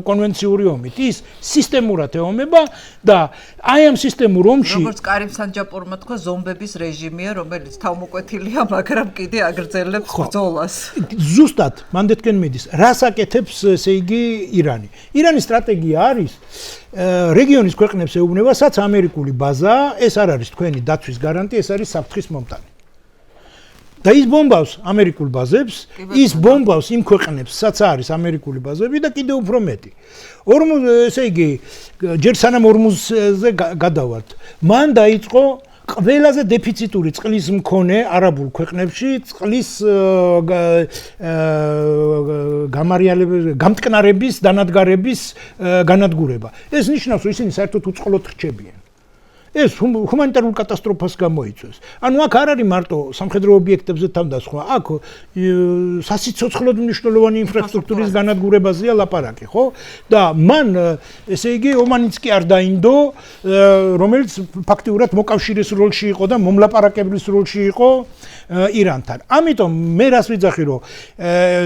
კონვენციური ომით, ის სისტემურად ეომება და აი ამ სისტემურ ომში როგორც კარიმ სანჯაპურმა თქვა, ზომბების რეჟიმია, რომელიც თავმოკვეთილია, მაგრამ კიდე აგრძელებს ბრძოლას. ზუსტად მანდეთკენ მიდის. რას აკეთებს ესე იგი ირანი? ირანის სტრატეგია არის რეგიონის ქვეყნებს ეუბნება, სადაც ამერიკული ბაზაა, ეს არ არის თქვენი დაცვის გარანტი, ეს არის საფრთხის მომტანი. და ის ბომბავს ამერიკულ ბაზებს, ის ბომბავს იმ ქვეყნებს, სადაც არის ამერიკული ბაზები და კიდევ უფრო მეტი. ესე იგი, ჯერ სანამ 40-ზე გადავართ, მან დაიწყო ყველაზე დეფიციტური წყლის მქონე არაბულ ქვეყნებში წყლის გამტკნარების დანადგარების განადგურება. ეს ნიშნავს, რომ ისინი საერთოდ უწყლოდ რჩებიან. ეს ჰუმანიტარულ კატასტროფას გამოიწვევს. ანუ აქ არ არის მარტო სამხედრო ობიექტებზე თავდასხმა, აქ სასიცოცხლოდ მნიშვნელოვანი ინფრასტრუქტურის განადგურებაზეა ლაპარაკი, ხო? და მან ესე იგი ომანიც კი არ დაინდო, რომელიც ფაქტიურად მოკავშირეს როლში იყო და მომლაპარაკებლის როლში იყო ირანთან. ამიტომ მე რას ვიძახი, რომ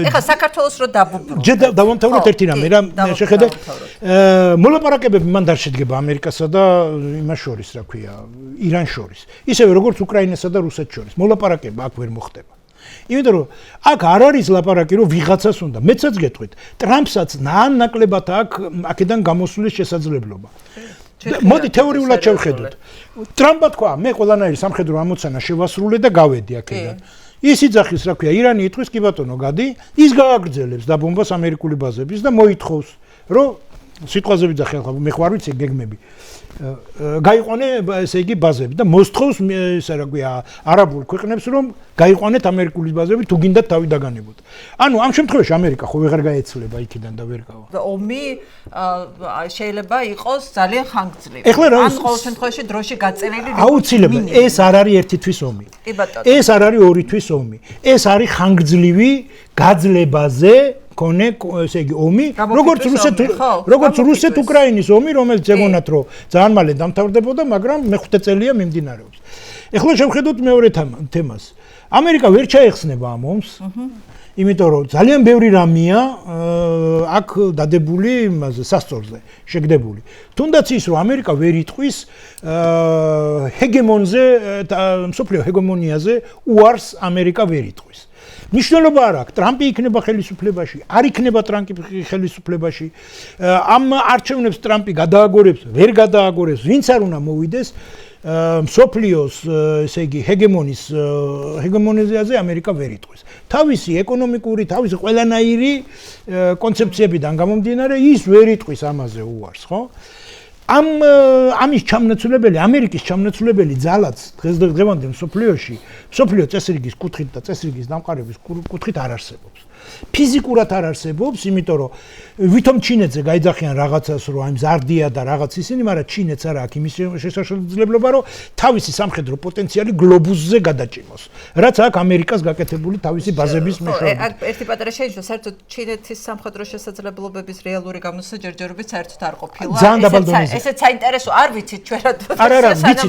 ეხლა საქართველოს რო დაბუბრუნდეთ. ჯერ დავამთავროთ ერთი რამე, რა შეხედე მოლაპარაკებები მან არ შედგება ამერიკასა და იმას შორის, რა ქვია, ირანს შორის. ისევე როგორც უკრაინასა და რუსეთს შორის. მოლაპარაკება აქ ვერ მოხდება. იმიტომ რომ აქ არ არის ლაპარაკი, რომ ვიღაცას უნდა. მეცაც გეტყვით, ტრამპსაც ნაკლებად აქედან გამოსulis შესაძლებლობა. მოდი თეორიულად შევხედოთ. ტრამპმა თქვა, მე ყველანაირი სამხედრო ამოცანა შევასრულე და გავედი აქედან. ის იძახის, რა ქვია, ირანი იტყვის, კი ბატონო, გადი, ის გააგრძელებს დაბომბას ამერიკული ბაზების და მოითხოვს, რომ სიტყვაზე ვიძახი, ახლა მე ხარ ვიცი გეგმები. გაიყვანე ესე იგი ბაზები და მოსთხოვს ესე რა ქვია არაბულ ქვეყნებს რომ გაიყვანეთ ამერიკული ბაზები თუ გინდათ თავი დაგანებოთ. ანუ ამ შემთხვევაში ამერიკა ხო ვეღარ გაეცლება იქიდან და ვერ გავა. ომი შეიძლება იყოს ძალიან ხანგრძლივი. ან ყოველ შემთხვევაში დროში გაწელილი აუცილებლად ეს არ არის ერთი თვის ომი. ეს არ არის ორი თვის ომი. ეს არის ხანგრძლივი გაძლებაზე კონე ესე იგი ომი, როგორც რუსეთ უკრაინის ომი, რომელიც ეგონათ რომ ძალიან მალე დამთავრდებოდა, მაგრამ მეხუთე წელია მიმდინარეობს. ეხლა შევხედოთ მეორე თემას. ამერიკა ვერ ჩაეხსნება ამ ომს. იმიტომ რომ ძალიან ბევრი რამეა აქ დადებული იმაზე სასწორზე, შეგდებული. თუნდაც ის რომ ამერიკა ვერ იტყვის ჰეგემონზე, მსოფლიო ჰეგემონიაზე უარს ამერიკა ვერ იტყვის. ნიშნულობა არ აქვს, ტრამპი იქნება ხელისუფლებაში, არ იქნება ტრამპი ხელისუფლებაში. ამ არჩევნებს ტრამპი გადააგორებს, ვერ გადააგორებს, ვინც არ უნდა მოვიდეს მსოფლიოს, ესე იგი, ჰეგემონიაზე ამერიკა ვერ იტყვის. თავისი ეკონომიკური, თავისი ყველანაირი კონცეფციებიდან გამომდინარე, ის ვერ იტყვის ამაზე უარს, ხო? ამის ჩამნაცვლებელი, ამერიკის ჩამნაცვლებელი ძალაც დღესდღეობამდე მსოფლიო წესრიგის კუთხით და წესრიგის დამყარების კუთხით არ არსებობს. ფიზიკურად არ არსებობს, იმიტომ რომ ვითომ ჩინეთზე გაიძახიან რაღაცას, რომ აი მზარდია და რაღაც ისინი, მაგრამ ჩინეთს არ აქვს იმის შესაძლებლობა, რომ თავისი სამხედრო პოტენციალი გლობუსზე გადაჭიმოს. რაც აქვს ამერიკას გაკეთებული თავისი ბაზების მეშვეობით. ერთი პატარა შეინიშნა, საერთოდ ჩინეთის სამხედრო შესაძლებლობების რეალური გამოსაჯერჯერობით საერთოდ არ ყოფილა. ძალიან დაბალ დონეზე. ესეც საინტერესო, არ ვიცით ჩვენ რა თქმა უნდა. არა, ვიცით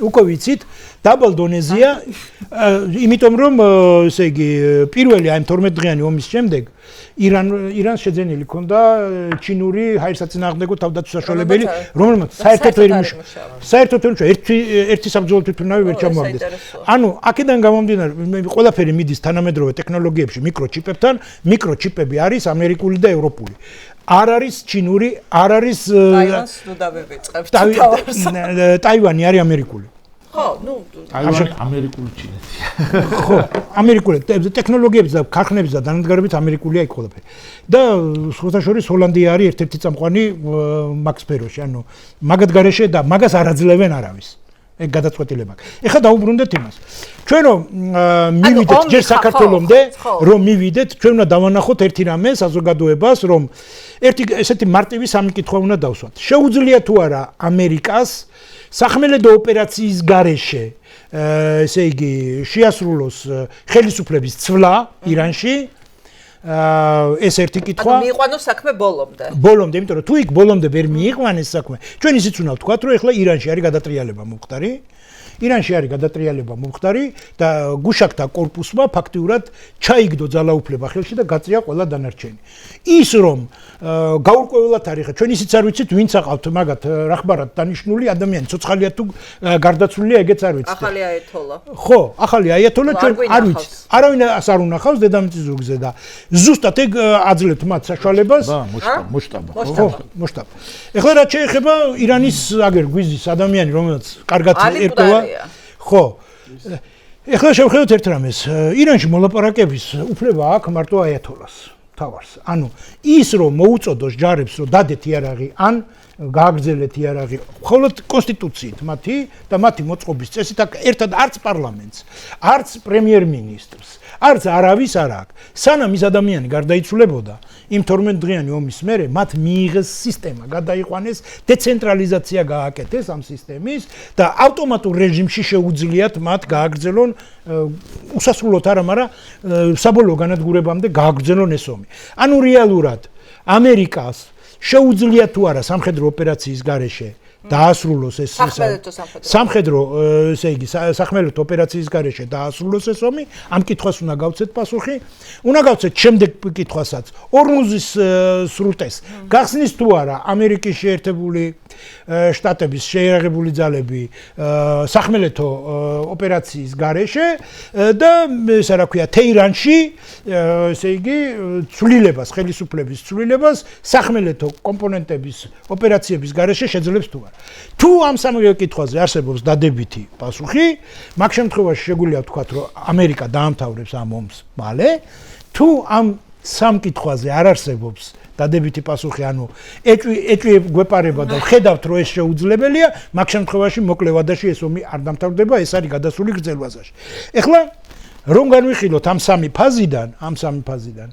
უკვე ვიცით, დაბალ დონეზეა, იმიტომ რომ ესე იგი პირველი აი 12 დღიანი ომის შემდეგ ირანს შეძენილი ჰქონდა ჩინური ჰაერსაწინააღმდეგო თავდაცვის საშუალებელი, რომელმაც საერთოდ ვერ იმუშავა. ერთი საბრძოლო თვითმფრინავი ვერ ჩამოაგდეს. ანუ აქედან გამომდინარე, ყველაფერი მიდის თანამედროვე ტექნოლოგიებში, მიკროჩიპებთან, მიკროჩიპები არის ამერიკული და ევროპული. არ არის ჩინური, არ არის ტაივანს ნუ დავივიწყებთ. ტაივანი არის ამერიკული. ხო, ნუ ამერიკული ჩინეთია. ხო, ამერიკული ტექნოლოგიების და ქარხნების და დანადგარებით ამერიკულია იქ ყველაფერი. და სხვათა შორის ჰოლანდია არის ერთ-ერთი წამყვანი მაგ სფეროში, ანუ მაგად გარეშე და მაგას არ აძლევენ არავის. ეგ გადაწყვეტილება. ეხლა დაუბრუნდეთ იმას. ჩვენ რომ მივიდეთ ჯერ საქართველომდე, რომ მივიდეთ, ჩვენ უნდა დავანახოთ ერთი რამე საზოგადოებას, რომ ერთი ესეთი მარტივი სამი კითხვა უნდა დავსვათ. შეუძლია თუ არა ამერიკას სახმელეთო ოპერაციის გარეშე, ესე იგი, შეასრულოს ხელისუფლების ცვლა ირანში. ეს ერთი კითხვა. ანუ მიიყვანოს საქმე ბოლომდე. ბოლომდე, იმიტომ რომ თუ იქ ბოლომდე ვერ მიიყვანეს საქმე, ჩვენ ისიც უნდა ვთქვათ, რომ ეხლა ირანში არის გადატრიალება მომხდარი. ირანში არის გადატრიალება მომხდარი და გუშაკთა კორპუსმა ფაქტიურად ჩაიგდო ძალაუფლება ხელში და გაწია ყველა დანარჩენი. ის რომ გაურკვევლად არის, ჩვენ ისიც არ ვიცით, ვინც აყავთ მაგათ რახბარად დანიშნული ადამიანი, ცოცხალია თუ გარდაცვლილია, ეგეც არ ვიცით. ახალი აიათოლა. ხო, ახალი აიათოლა ჩვენ არ ვიცით. არავინ არ უნახავს დედამიწის ზურგზე და ზუსტად ეგ აძლევთ მათ საშუალებას. მოშტაბა. მოშტაბა. ეხლა რაც შეეხება ირანის აგერ გვიზის ადამიანი, რომელსაც კარგად ერკვევა. ხო. ეხლა შევხედოთ ერთ რამეს. ირანში მოლაპარაკების უფლება აქვს მარტო აიათოლას თავარს. ანუ ის რომ მოუწოდოს ჯარებს რომ დადეთ იარაღი ან გააგრძელეთ იარაღი მხოლოდ კონსტიტუციით მათი და მათი მოწყობის წესით ერთად არც პარლამენტს, არც პრემიერ-მინისტრს, არც არავის არ აქვს. სანამ ის ადამიანი გარდაიცვლებოდა იმ 12 დღიანი ომის მერე მათ მიიღეს სისტემა, გადაიყვანეს დეცენტრალიზაცია გააკეთეს ამ სისტემის და ავტომატურ რეჟიმში შეუძლიათ მათ გააგრძელონ უსასრულოდ არა, მაგრამ საბოლოო განადგურებამდე გააგრძელონ ეს ომი. ანუ რეალურად ამერიკას შეუძლია თუ არა სამხედრო ოპერაციის გარეშე დაასრულოს ეს სამხედრო ესე იგი სახმელეთო ოპერაციის გარეშე დაასრულოს ეს ომი, ამ კითხვას უნდა გავცეთ პასუხი. უნდა გავცეთ შემდეგ კითხვასაც ორმუზის სრუტეს გახსნის თუ არა ამერიკის შეერთებული შტატების შეიარაღებული ძალები სახმელეთო ოპერაციის გარეშე და ესე რა ქვია თეირანში ესე იგი ცვლილებას, ხელისუფლების ცვლილებას სახმელეთო კომპონენტების ოპერაციების გარეშე შეძლებს თუ არა. თუ ამ სამივე კითხვაზე არსებობს დადებითი პასუხი, მაგ შემთხვევაში შეგვიძლია ვთქვათ, რომ ამერიკა დაამთავრებს ამ ომს მალე, თუ ამ სამ კითხვაზე არ არსებობს დადებითი პასუხი, ანუ ეჭვი გვეპარება და ხედავთ, რომ ეს შეუძლებელია, მაგ შემთხვევაში მოკლე ვადაში ეს ომი არ დამთავრდება, ეს არის გადასული გრძელვაზაში. ეხლა რომ განვიხილოთ ამ სამი ფაზიდან,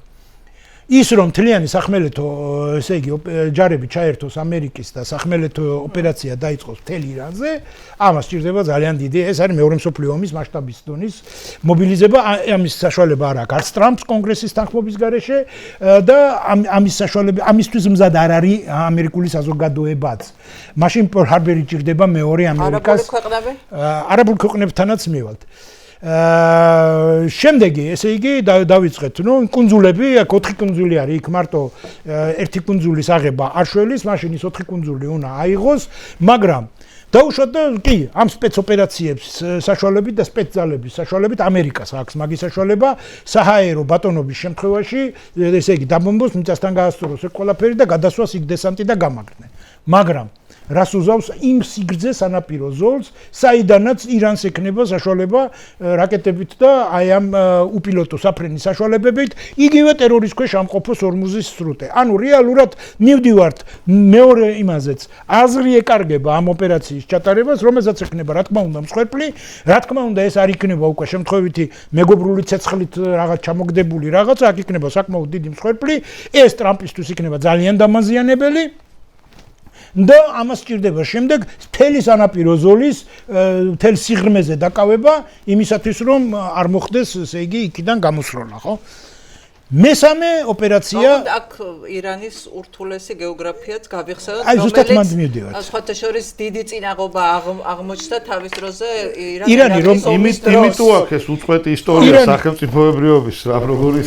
ის რომ მთლიანი სახმელეთო ესე იგი ჯარები ჩაერთოს ამერიკის და სახმელეთო ოპერაცია დაიწყოს მთელ ირანზე, ამას სჭირდება ძალიან დიდი, ეს არის მეორე მსოფლიო ომის მასშტაბის დონის მობილიზება, ამის საშუალება არ აქვს არც ტრამპს კონგრესის თანხმობის გარეშე და ამის საშუალება ამისთვის მზად არ არის ამერიკული საზოგადოებაც. მაშინ პერლ ჰარბერი ჭირდება მეორე ამერიკას არაბულ ქვეყნებთანაც მივალთ. შემდეგი ესე იგი დავიწყეთ, ნუ კუნძულები, აქ 4 კუნძული არის, იქ მარტო ერთი კუნძულის აღება არ შველის, მაშინ ის 4 კუნძული უნდა აიღოს, მაგრამ დაუშვათ და კი, ამ სპეცოპერაციებს საშუალებით და სპეცძალების საშუალებით ამერიკას აქვს მაგის საშუალება საჰაერო ბატონობის შემთხვევაში, ესე იგი დაბომბოს, მიწასთან გაასწოროს ეს ყველაფერი და გადასვას იქ დესანტი და გამაგრდნენ. მაგრამ რას უზავს იმ სიგრძე სანაპირო ზოლს, საიდანაც ირანს ექნება საშუალება რაკეტებით და აი ამ უპილოტო საფრენის საშუალებებით იგივე ტერორის ქვეშ ამყოფოს ორმუზის სრუტე. ანუ რეალურად მივდივართ მეორე იმაზეც, აზრი ეკარგება ამ ოპერაციის ჩატარებას, რომელსაც ექნება რა თქმა უნდა მსხვერპლი, რა თქმა უნდა ეს არ იქნება უკვე შემთხვევითი მეგობრული ცეცხლით რაღაც ჩამოგდებული რაღაც, აქ იქნება საკმაოდ დიდი მსხვერპლი, ეს ტრამპისთვის იქნება ძალიან დამაზიანებელი. და ამას სჭირდება შემდეგ მთელი სანაპირო ზოლის მთელ სიღრმეზე დაკავება იმისათვის რომ არ მოხდეს ესე იგი იქიდან გამოსროლა, ხო? მესამე ოპერაცია აქ ირანის ურთულესი გეოგრაფიაც გავიხსენოთ, აი ზუსტად მანდ მივდივართ. სხვათა შორის დიდი წინაღობა აღმოჩნდა თავის დროზე ირანი რომ იმიტომ აქ ეს უწყვეტი ისტორია სახელმწიფოებრიობის როგორი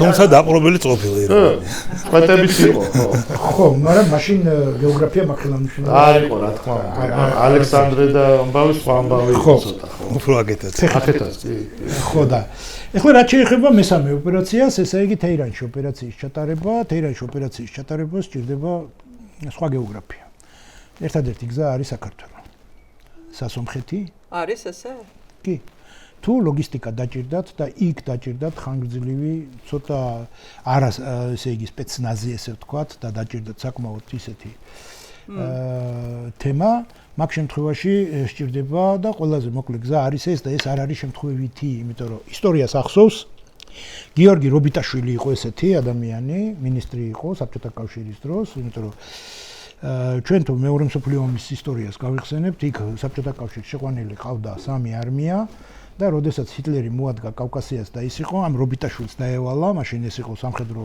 თუმცა დაყრობილი ყოფილი ირანი. უწყვეტების იყო, ხო, მაგრამ მაშინ გეოგრაფია მაყელანიშვილი არ იყო რა თქმა უნდა. ალექსანდრე და ამბავი სხვა ამბავი იყო ცოტა, ხო. უფრო აკეთეთ. ხო და ეხლა რაც შეეხება მესამე ოპერაციას, ესე იგი თეირანში ოპერაციის ჩატარებას სჭირდება სხვა გეოგრაფია. ერთადერთი გზა არის საქართველო. სასომხეთი? არის ესე? კი. თუ ლოგისტიკა დაჭირდათ და იქ დაჭირდათ ხანგრძლივი ცოტა არა ესე იგი სპეცნაზი ესე ვთქვათ და დაჭირდათ საკმაოდ ისეთი თემა, მაგ შემთხვევაში სჭირდება და ყველაზე მოკლე გზა არის ეს და ეს არ არის შემთხვევითი, იმიტომ რომ ისტორიას ახსოვს გიორგი რობიტაშვილი იყო ესეთი ადამიანი, მინისტრი იყო საბჭოთა კავშირის დროს, იმიტომ რომ ჩვენ თუ მეორე მსოფლიო ომის ისტორიას გავიხსენებთ, იქ საბჭოთა კავშირში შეყვანილი ყავდა 3 არმია და როდესაც ჰიტლერი მოადგა კავკასიას და ის იყო ამ რობიტაშვილს დაევალა, მაშინ ეს იყო სამხედრო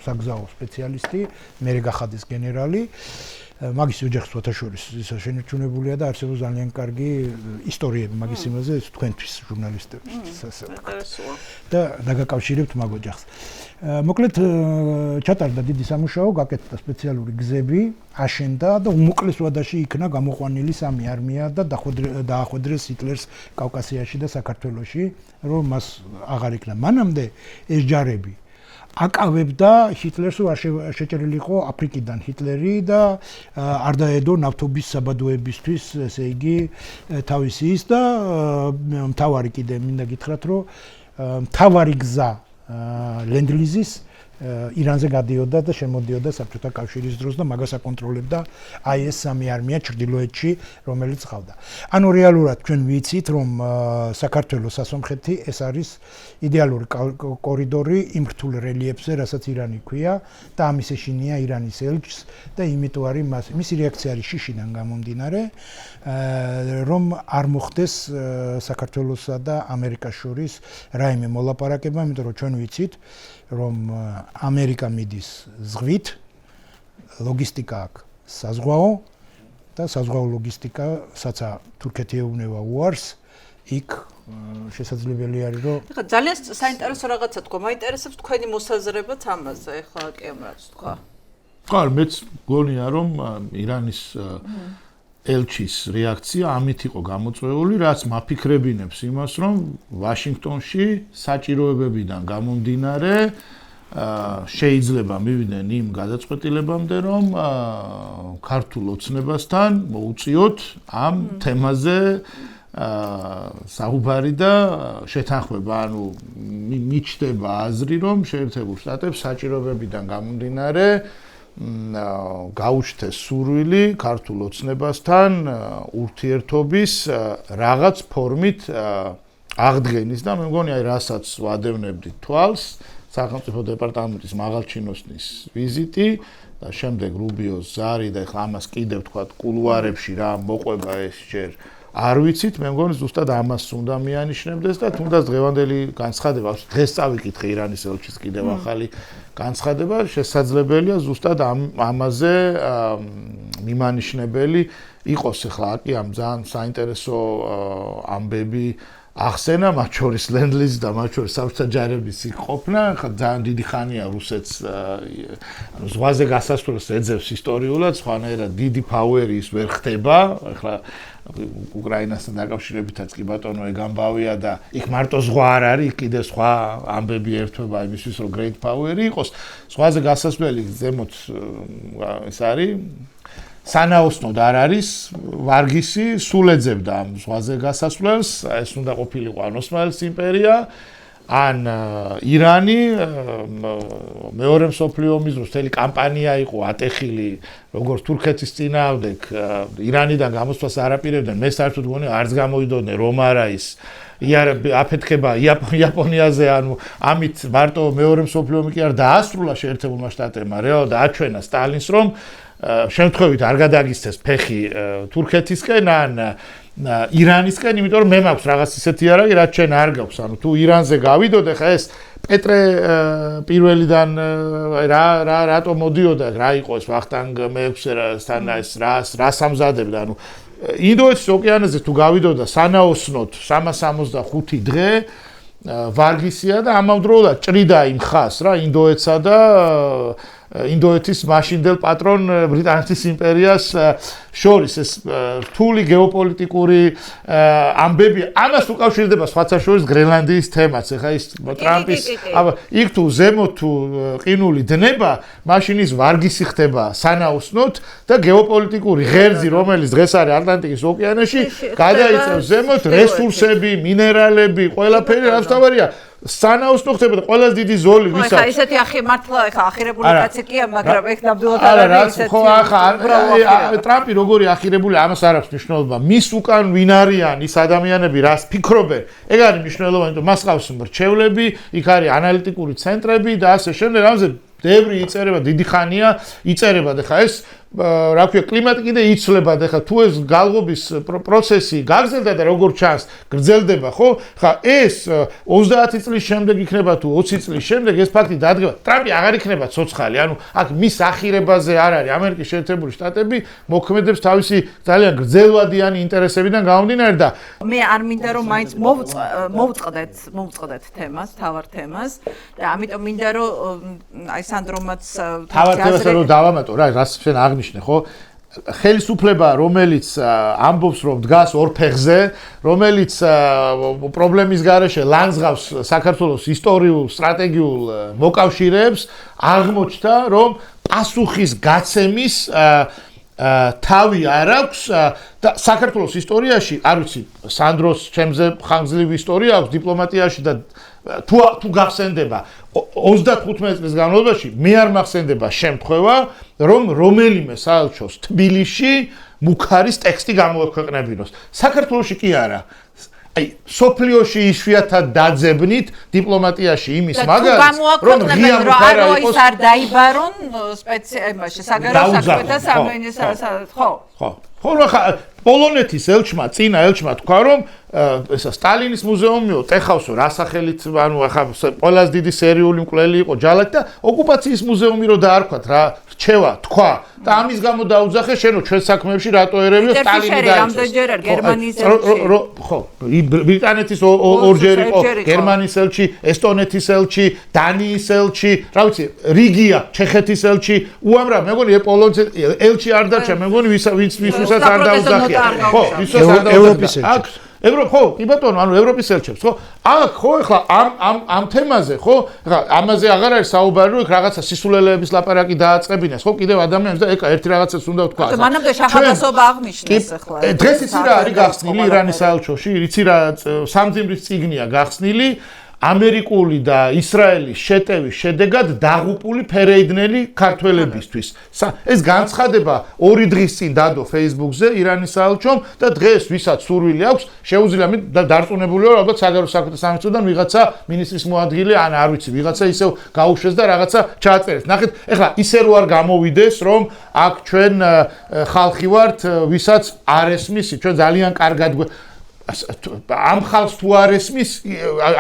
საგზაო სპეციალისტი, მერე გახადეს გენერალი. მაგის ოჯახის ფოთაშორის ისა შენერჩუნებულია და არსებობს ძალიან კარგი ისტორიები მაგის იმაზე თქვენთვის ჟურნალისტებისთვის ასე ინტერესოა და დაგაკავშირებთ მაგ ოჯახს. მოკლედ ჩატარდა დიდი სამუშაო, გაკეთდა სპეციალური გზები, აშენდა და უმოკლეს ვადაში იქნა გამოყვანილი 3 არმია და დაახვედრეს ჰიტლერს კავკასიაში და საქართველოში, რომ მას აღარ იქნა. მანამდე ეს ჯარები აკავებდა ჰიტლერს რომ არ შეჭერილიყო აფრიკიდან ჰიტლერი და არ დაედო ნავთობის საბადოებისთვის, ესე იგი თავისი ის და მთავარი კიდე მინდა გითხრათ რომ მთავარი გზა ლენდლიზის ირანზე გადიოდა და შემოდიოდა საბჭოთა კავშირის დროს და მაგას აკონტროლებდა აი ეს სამი არმია ჩრდილოეთში, რომელიც ყავდა. ანუ რეალურად ჩვენ ვიცით, რომ საქართველოს სასამხეთი ეს არის იდეალური კორიდორი იმ რთულ რელიეფზე, რასაც ირანი ქვია და ამის ეშინია ირანის ელჩს და იმიტომ არის მისი რეაქცია არის შიშიდან გამომდინარე, რომ არ მოხდეს საქართველოსა და ამერიკას შორის რაიმე მოლაპარაკება, იმიტომ რომ ჩვენ ვიცით რომ ამერიკა მიდის ზღვით, ლოგისტიკა აქვს საზღვაო და საზღვაო ლოგისტიკასაც თურქეთი ეუბნება უარს, იქ შესაძლებელი არის რომ ეხლა ძალიან საინტერესო რაღაცა თქვა, მაინტერესებს თქვენი მოსაზრებაც ამაზე, ეხლა კი ამ რაც თქვა. ხარ, მეც გონია რომ ირანის ელჩის რეაქცია ამით იყო გამოწვეული, რაც მაფიქრებინებს იმას, რომ ვაშინგტონში საჭიროებებიდან გამომდინარე შეიძლება მივიდნენ იმ გადაწყვეტილებამდე, რომ ქართულ ოცნებასთან მოუწიოთ ამ თემაზე საუბარი და შეთანხმება, ანუ მიჩნდება აზრი, რომ შეერთებულ შტატებს საჭიროებებიდან გამომდინარე გაუჩნდეს სურვილი ქართულ ოცნებასთან ურთიერთობის რაღაც ფორმით აღდგენის და მე მგონი აი რასაც ვადევნებდით თვალს სახელმწიფო დეპარტამენტის მაღალჩინოსნის ვიზიტი და შემდეგ რუბიოს ზარი და ეხლა ამას კიდევ თქვა კულუარებში რა მოყვება ეს ჯერ არ ვიცით, მე მგონი ზუსტად ამას უნდა მიანიშნებდეს და თუნდაც დღევანდელი განცხადება, დღეს წავიკითხე ირანის ელჩის კიდევ ახალი განცხადება, შესაძლებელია ზუსტად ამაზე მიმანიშნებელი იყოს ახლა აკი ამ ძალიან საინტერესო ამბები ახსენა, მათ შორის ლენდ-ლიზი და მათ შორის საბჭოთა ჯარების იქ ყოფნა, ხა ძალიან დიდი ხანია რუსეთს ანუ ზღვაზე გასასვლელს ეძებს ისტორიულად, სხვანაირად დიდი პაუერი ის ვერ ხდება, ახლა უკრაინასთან დაკავშირებითაც კი ბატონო ეგამბავია და იქ მარტო ზღვა არ არის, იქ კიდე სხვა ამბები ერთვება იმისთვის, რომ great power-ი იყოს. ზღვაზე გასასვლელი ზემოთ ეს არის სანაოსნოდ არ არის ვარგისი, სულ ეძებდა ამ ზღვაზე გასასვლელს, ეს უნდა ყოფილიყო ან ოსმალეთის იმპერია, ან ირანი, მეორე მსოფლიო ომის დროს მთელი კამპანია იყო ატეხილი როგორც თურქეთის წინააღმდეგ, ირანიდან გამოსვლას არ აპირებდნენ, მე საერთოდ გონი არც გამოიდოდნენ რომ არა ის აფეთქება იაპონიაზე, ანუ ამით მარტო მეორე მსოფლიო ომი კი არ დაასრულა შეერთებულმა შტატებმა, რეალურად აჩვენა სტალინს რომ შემთხვევით არ გადაგისცეს ფეხი თურქეთისკენ ან ირანისკენ, იმიტომ რომ მე მაქვს რაღაც ისეთი არაგი, რაც შენ არ გაქვს. ანუ თუ ირანზე გავიდოდე, ხა ეს პეტრე პირველიდან რატო მოდიოდა, რა იყო ეს ვახტანგ მეექვსესთან ეს რა სამზადებდა, ანუ ინდოეთის ოკეანეზე თუ გავიდოდა სანაოსნოდ 365 დღე ვარგისია და ამავდროულად ჭრიდა იმ ხას რა ინდოეთსა და ინდოეთის მაშინდელ პატრონ ბრიტანეთის იმპერიას შორის ეს რთული გეოპოლიტიკური ამბები ამას უკავშირდება სხვათა შორის გრენლანდიის თემაც ეხა ის ტრამპის აბა იქ თუ ზემოთ თუ ყინული დნება მაშინ ის ვარგისი ხდება სანაოსნოდ და გეოპოლიტიკური ღერძი რომელიც დღეს არის ატლანტიკის ოკეანეში გადაიწევს ზემოთ რესურსები მინერალები ყველაფერი რაც თავარია სანაოსნო ხდება და ყველაზე დიდი ზოლი ვისაც ხა ისეთი ახი მართლა ხა ახირებული კაცი კი მაგრამ ეგ ნამდვილად არ არის ისეთი ხო ახლა ტრამპი როგორი ახირებული ამას არ აქვს მნიშვნელობა მის უკან ვინ არიან ის ადამიანები რას ფიქრობენ ეგ არის მნიშვნელოვანი თუ მას ყავს მრჩევლები იქ არის ანალიტიკური ცენტრები და ასე შემდეგ ამაზე ბევრი იწერება დიდი ხანია იწერება და ხა ეს რა ქვია კლიმატი კიდე იცვლება და ხა თუ ეს გალღობის პროცესი გაგრძელდა და როგორ ჩანს გრძელდება ხო ხა ეს 30 წლის შემდეგ იქნება თუ 20 წლის შემდეგ ეს ფაქტი დადგება ტრამპი აღარ იქნება ცოცხალი ანუ აქ მის ახირებაზე არ არის ამერიკის შეერთებული შტატები მოქმედებს თავისი ძალიან გრძელვადიანი ინტერესებიდან გამომდინარე და მე არ მინდა რომ მაინც მოვუწყდეთ თემას თავარ თემას და ამიტომ მინდა რომ აი სანდრომაც თავარ თემას რომ დავამატო რა რას შენ აღნიშნე ხო ხელისუფლება, რომელიც ამბობს, რომ დგას ორ ფეხზე, რომელიც პრობლემის გარეშე ლანძღავს საქართველოს ისტორიულ, სტრატეგიულ მოკავშირეებს, აღმოჩნდა, რომ პასუხის გაცემის თავი არ აქვს და საქართველოს ისტორიაში, არ ვიცი, სანდროს ჩემზე ხანგრძლივი ისტორია აქვს დიპლომატიაში და თუ გახსენდება 35 წლის განმავლობაში მე არ მახსენდება შემთხვევა, რომ რომელიმე საელჩოს თბილისში მუქარის ტექსტი გამოექვეყნებინოს. საქართველოში კი არა. აი, სოფლიოში იშვიათად დაძებნით დიპლომატიაში იმის მაგალითს, რომ ღია მუქარა იყოს. არ დაიბარონ სპეციალში საგარეო საქმეთა სამინისტროს, ხო? ხო, ხა პოლონეთის ელჩმა, წინა ელჩმა თქვა, რომ ესა სტალინის მუზეუმიო, ტეხავსო რა სახელით, ანუ ახლა ყველაზე დიდი სერიული მკვლელი იყო ჯალათი და ოკუპაციის მუზეუმი რო დაარქვათ რა, რჩევა, თქვა და ამის გამო დაუძახე შენ რომ ჩვენ საქმეებში რატო ერევია სტალინი დაიწყეს. რამდენჯერ არ გერმანიის ელჩი. ხო, ბრიტანეთის ორჯერ იყო, გერმანიის ელჩი, ესტონეთის ელჩი, დანიის ელჩი, რა ვიცი, რიგია, ჩეხეთის ელჩი, უამრავ, მეგონი პოლონეთის ელჩი არ დარჩა, მეგონი ვისაც არ დაუძახია. ხო, ვისაც არ დაუძახია. ხო, კი ბატონო, ანუ ევროპის ელჩებს, ხო? აქ ხო ეხლა ამ თემაზე, ხო? ეხლა ამაზე აღარ არის საუბარი, რომ რაღაცა სისულელეების ლაპარაკი დააწყებინეს, ხო? კიდევ ადამიანებს და ეკა ერთი რაღაცას უნდა ვთქვა. მანამდე შაჰადასობა აღნიშნეს ახლა. დღეს იცი რა არის გახსნილი ირანის საელჩოში? იცი რა სამძიმრის წიგნია გახსნილი ამერიკული და ისრაელის შეტევის შედეგად დაღუპული ფერეიდნელი ქართველებისთვის. ეს განცხადება 2 დღის წინ დადო Facebook-ზე ირანის საელჩომ და დღეს ვისაც სურვილი აქვს, შეუძლია დარწმუნებული ვარ, ალბათ საგარეო საქმეთა სამინისტროდან ვიღაცა მინისტრის მოადგილე, ან არ ვიცი, ვიღაცა ისევ გაუშვეს და რაღაცა ჩააწერეს. ნახეთ, ეხლა ისე რო არ გამოვიდეს, რომ აქ ჩვენ ხალხი ვართ, ვისაც არ ესმის, ჩვენ ძალიან კარგად ამ ხალხს თუ არ ესმის,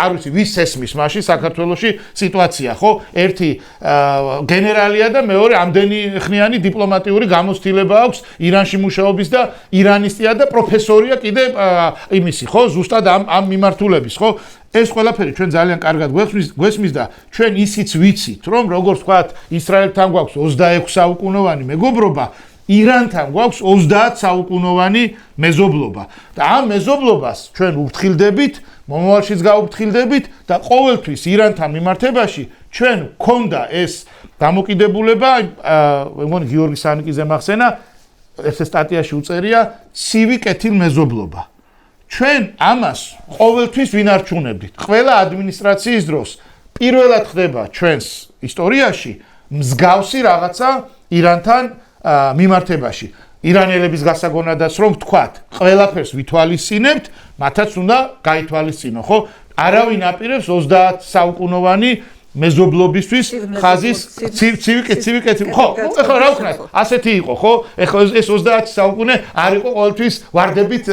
არ ვიცი, ვის ესმის მაშინ საქართველოში სიტუაცია, ხო? ერთი გენერალია და მეორე ამდენი ხნიანი დიპლომატიური გამოცდილება აქვს ირანში მუშაობის და ირანისტია და პროფესორია კიდე იმისი, ხო? ზუსტად ამ მიმართულების, ხო? ეს ყველაფერი ჩვენ ძალიან კარგად გვესმის და ჩვენ ისიც ვიცით, რომ როგორც ვთქვათ, ისრაელთან გვაქვს 26 საუკუნოვანი მეგობრობა, ირანთან გვაქვს 30 საუკუნოვანი მეზობლობა და ამ მეზობლობას ჩვენ ვფრთხილდებით, მომავალშიც გავუფრთხილდებით და ყოველთვის ირანთან მიმართებაში ჩვენ გვქონდა ეს დამოკიდებულება, მეგონი გიორგი სანიკიძე მახსენა, ეს სტატიაში უწერია ცივი კეთილმეზობლობა. ჩვენ ამას ყოველთვის ვინარჩუნებდით. ყველა ადმინისტრაციის დროს პირველად ხდება ჩვენს ისტორიაში მსგავსი რაღაცა ირანთან მიმართებაში. ირანელების გასაგონადაც რომ ვთქვათ, ყველაფერს ვითვალისწინებთ, მათაც უნდა გაითვალისწინო, ხო? არავინ აპირებს 30 საუკუნოვანი მეზობლობისთვის ხაზის ცივი კეთილი. ხო, ეხლა რა ვქნათ? ასეთი იყო, ხო? ეხლა ეს 30 საუკუნე არ იყო ყოველთვის ვარდებით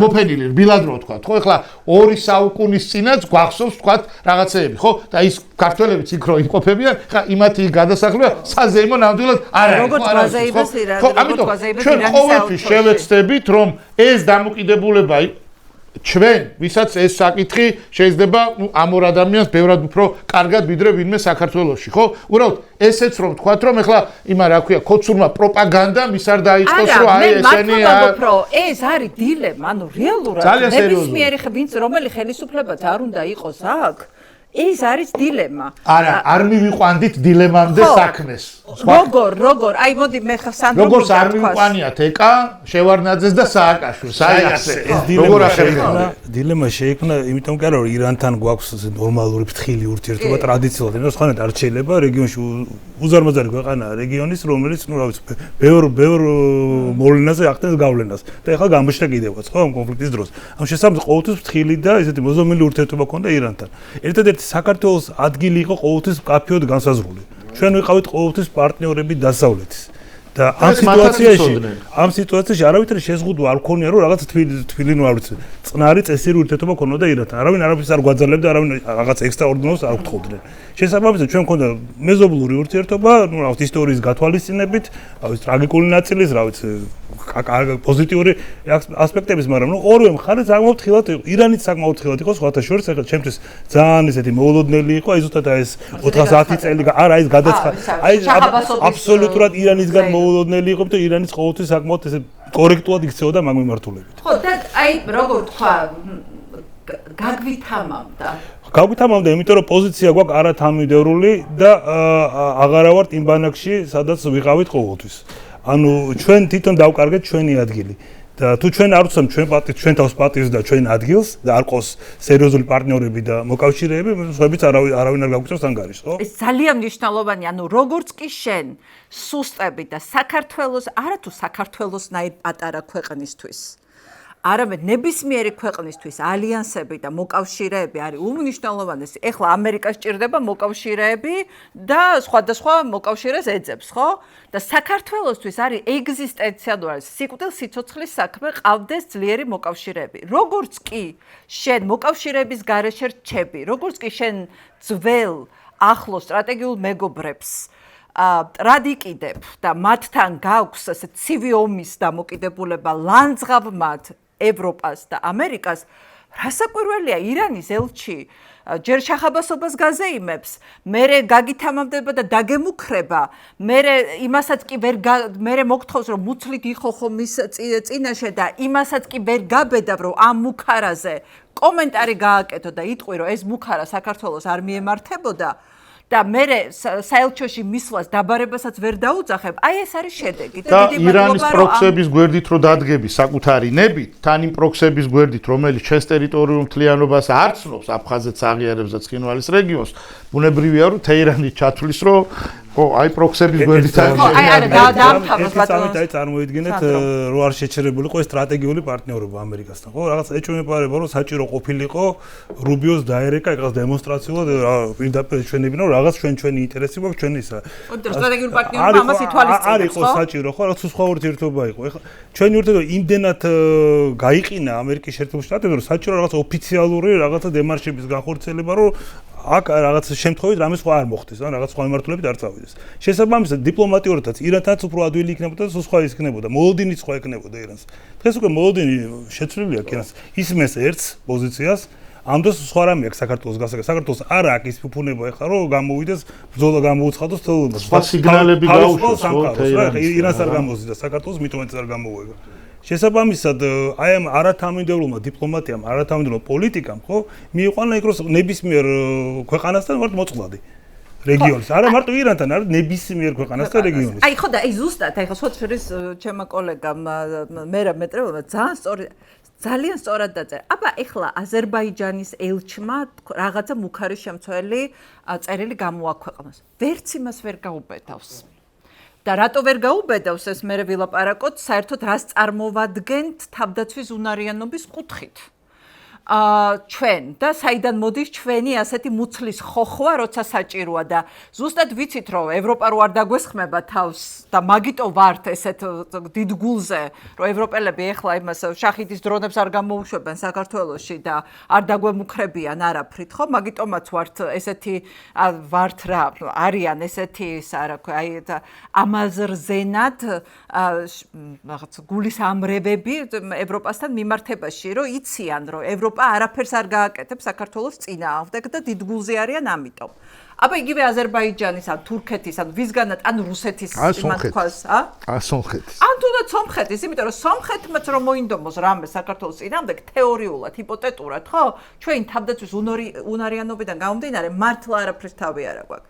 მოფენილი, რბილად რო ვთქვათ, ხო? ეხლა 2 საუკუნის წინაც გვახსოვს ვთქვათ რაღაცეები, ხო? და ის ქართველებიც იქ რო იმყოფებიან, ხა იმათი გადასახლება საზეიმო ნამდვილად არ არის, ხო? ხო, ამიტომ ჩვენ ყოველთვის შევეცდებით, რომ ეს დამოკიდებულება ჩვენ, ვისაც ეს საკითხი შეიძლება ამ ორ ადამიანს ბევრად უფრო კარგად ვიდრე ვინმე საქართველოში, ხო? უბრალოდ ესეც რომ ვთქვათ, რომ ეხლა იმა რა ქვია, ქოცურმა პროპაგანდა მის არ დაიწყოს, რომ აი ესენი ეს არის დილემა, ანუ რეალურად ნებისმიერი ვინც რომელი ხელისუფლებაც არ უნდა იყოს აქ. ეს არის დილემა. არა, არ მივიყვანდით დილემამდე საქმეს. როგორ? აი მოდი მე სანდრო როგორც არ მივიყვანიათ ეკა, შევარნაძეს და სააკაშვილს. აი ასე. როგორ ახერხებოდა? დილემა შეიქმნა, იმიტომ კი არა, რომ ირანთან გვაქვს ნორმალური ფრთხილი ურთიერთობა ტრადიციულად, იმიტომ სხვანაირად არ შეიძლება რეგიონში უზარმაზარი ქვეყანაა რეგიონის, რომელიც, ну, რა ვიცი, ბევრ მოვლენაზე ახდენს გავლენას. და ეხლა გამოჩნდა კიდევაც, ხო, ამ კონფლიქტის დროს. ამ შესაბამისად ყოველთვის ფრთხილი და ესეთი მოზომილი ურთიერთობა ჰქონდა ირანთან. ერთადერთი საქართველოს ადგილი იყო ყოველთვის კაფეოდ განსაზღვრული. ჩვენ ვიყავით ყოველთვის პარტნიორები დასავლეთის. და ამ სიტუაციაში არავითარი შეზღუდვა არ ქონია, რომ რაღაც თბილინო არ ვიცი, წყნარი წესიერი ურთიერთობა ქონოდა ირანთან. არავინ არაფერს არ გვაძალებდა, არავინ რაღაც ექსტრაორდინარს არ გთხოვდნენ. შესაბამისად ჩვენ ქონდა მეზობლური ურთიერთობა, ну, რა ვიცი, ისტორიის გათვალისწინებით, რა ვიცი, ტრაგიკული ნაწილის, რა ვიცი, პოზიტიური ასპექტების, მაგრამ ნუ ორივე მხარე საკმაოდ ხილად იყო. ირანიც საკმაოდ ხილად იყო სხვათა შორის, ეხლა ჩემთვის ძალიან ესეთი მოულოდნელი იყო, აი ზუსტად ეს 410 წელი, არა, ეს გადაწყდა. აი აბსოლუტურად ირანისგან მოულოდნელი იყო და ირანის ყოველთვის საკმაოდ ესე კორექტულად იქცეოდა მაგ მიმართულებით. ხო და აი როგორ თქვა გაგვითამამდა. გავვითამამდა, იმიტომ რომ პოზიცია გვაქვს არათანმიმდევრული და აღარა ვართ იმ ბანაკში, სადაც ვიყავით ყოველთვის. ანუ ჩვენ თვითონ დავკარგეთ ჩვენი ადგილი. და თუ ჩვენ არ ვცემთ ჩვენ თავს პატივს და ჩვენ ადგილს და არ ყოს სერიოზული პარტნიორები და მოკავშირეები, სხვაებიც არავინ არ გაგვიწევს ანგარიშს, ხო? ეს ძალიან მნიშვნელოვანია, ანუ როგორც კი შენ სუსტები და საქართველოს, არათუ საქართველოსნაირ პატარა ქვეყნისთვის, არამედ ნებისმიერი ქვეყნისთვის ალიანსები და მოკავშირეები არის უმნიშვნელოვანესი. ეხლა ამერიკას ჭირდება მოკავშირეები და სხვადასხვა მოკავშირეს ეძებს, ხო? და საქართველოსთვის არის ეგზისტენციალური სიკვდილ-სიცოცხლის საქმე ყავდეს ძლიერი მოკავშირეები. როგორც კი შენ მოკავშირეების გარეშე რჩები, როგორც კი შენ ძველ ახლო სტრატეგიულ მეგობრებს ტრადიკიდებ და მათთან გაქვს ასე ცივი ომის დამოკიდებულება ლანძღავ ევროპას და ამერიკას, რასაკვირველია ირანის ელჩი ჯერ შახაბასობას გაზეიმებს, მერე გაგითამამდება და დაგემუქრება, მერე იმასაც კი მერე მოგთხოვს რომ მუცლით იხოხო მის წინაშე და იმასაც კი ვერ გაბედავ რომ ამ მუქარაზე კომენტარი გააკეთო და იტყვი რომ ეს მუქარა საქართველოს არ მიემართებოდა და მერე საელჩოში მისვლას დაბარებასაც ვერ დაუძახებ, აი ეს არის შედეგი. და ირანის პროქსების გვერდით რო დადგები საკუთარი ნებით, თან იმ პროქსების გვერდით, რომელიც ჩვენს ტერიტორიულ მთლიანობას არ ცნობს, აფხაზეთს აღიარებს და ცხინვალის რეგიონს, ბუნებრივია რომ თეირანი ჩათვლის რომ ხო, აი პროქსების გვერდით აი წარმოიდგინეთ რომ არ შეჩერებულიყო ეს სტრატეგიული პარტნიორობა ამერიკასთან, ხო? რაღაც ეჭვმეპარება რომ საჭირო ყოფილიყო რუბიოს დაერეკა იღაც დემონსტრაციულად პირდაპირ ჩვენებინა რომ რაღაც ჩვენი ინტერესი გვაქვს ჩვენი ისა. სტრატეგიული პარტნიორობა ამას ითვალისწინებს, ხო? არ იყო საჭირო, ხო? რაღაც სხვა ურთიერთობა იყო. ეხლა ჩვენი ურთიერთობა იმდენად გაიყინა ამერიკის შეერთებულ შტატებში რომ საჭირო რაღაც ოფიციალური რაღაცა დემარშების განხორციელება რომ აქ რაღაც შემთხვევით რამე სხვა არ მოხდეს, ან რაღაც სხვა მიმართულებით არ წავიდეს. შესაბამისად, დიპლომატიურადაც ირანთანაც უფრო ადვილი იქნებოდა და სხვა იქნებოდა, მოლოდინიც სხვა იქნებოდა ირანს. დღეს უკვე მოლოდინი შეცვლილია ირანს. ისმეს ერთს პოზიციას, ამ დროს სხვა რამე აქვს საქართველოს გასაგებ. საქართველოს არ აქვს ის ფუფუნება ეხლა რომ გამოვიდეს, ბრძოლა გამოუცხადოს თელობას. სხვა სიგნალები გაუშვოს, ირანს არ გამოზიდა, საქართველოს მithumetes არ გამოვიება. შესაბამისად, აი ამ არათანმიმდევრულმა დიპლომატიამ, არათანმიმდევრულ პოლიტიკამ, ხო, მიიყვანა იქ რომ ნებისმიერ ქვეყანასთან ვართ მოწყვლადი. რეგიონის, არა მარტო ირანთან, არა ნებისმიერ ქვეყანასთან რეგიონის. აი ხო და აი ზუსტად, აი ხო სოციალის ჩემო კოლეგამ მერა მეტრევა ძალიან სწორად დაწერა. აბა ეხლა აზერბაიჯანის ელჩმა რაღაცა მუქარი შემცველი წერილი გამოაქვეყნოს. ვერც იმას ვერ გაუბედავს. და რატო ვერ გაუბედავს ეს მე ვილაპარაკოთ, საერთოდ რას წარმოვადგენთ თავდაცვის უნარიანობის კუთხით. ჩვენ და საიდან მოდის ჩვენი ასეთი მუცლის ხოხვა, როცა საჭიროა და ზუსტად ვიცით რომ ევროპა რო არ დაგვესხმება თავს და მაგიტო ვართ ესეთ დიდ გულზე, რომ ევროპელები ეხლა იმას შახიდის დრონებს არ გამოუშვებენ საქართველოში და არ დაგვემუქრებიან არაფრით, ხო? მაგიტომაც ვართ ესეთი ვართ რა, არიან ესეთი რა ქვია, აი ამაზრზენად რაღაც გულის ამრევები ევროპასთან მიმართებაში, რომ იციან რომ ევროპა არაფერს არ გააკეთებს საქართველოს წინააღმდეგ და დიდ გულზე არიან ამიტომ. აბა იგივე აზერბაიჯანის ან თურქეთის ან ვისგანაც ან რუსეთის იმან თქვას, სომხეთის. ან თუნდაც სომხეთის, იმიტომ რომ სომხეთმაც რომ მოინდომოს რამე საქართველოს წინააღმდეგ თეორიულად, ჰიპოთეტურად, ხო? ჩვენი თავდაცვის უნარიანობიდან გამომდინარე მართლა არაფრის თავი არ აქვს.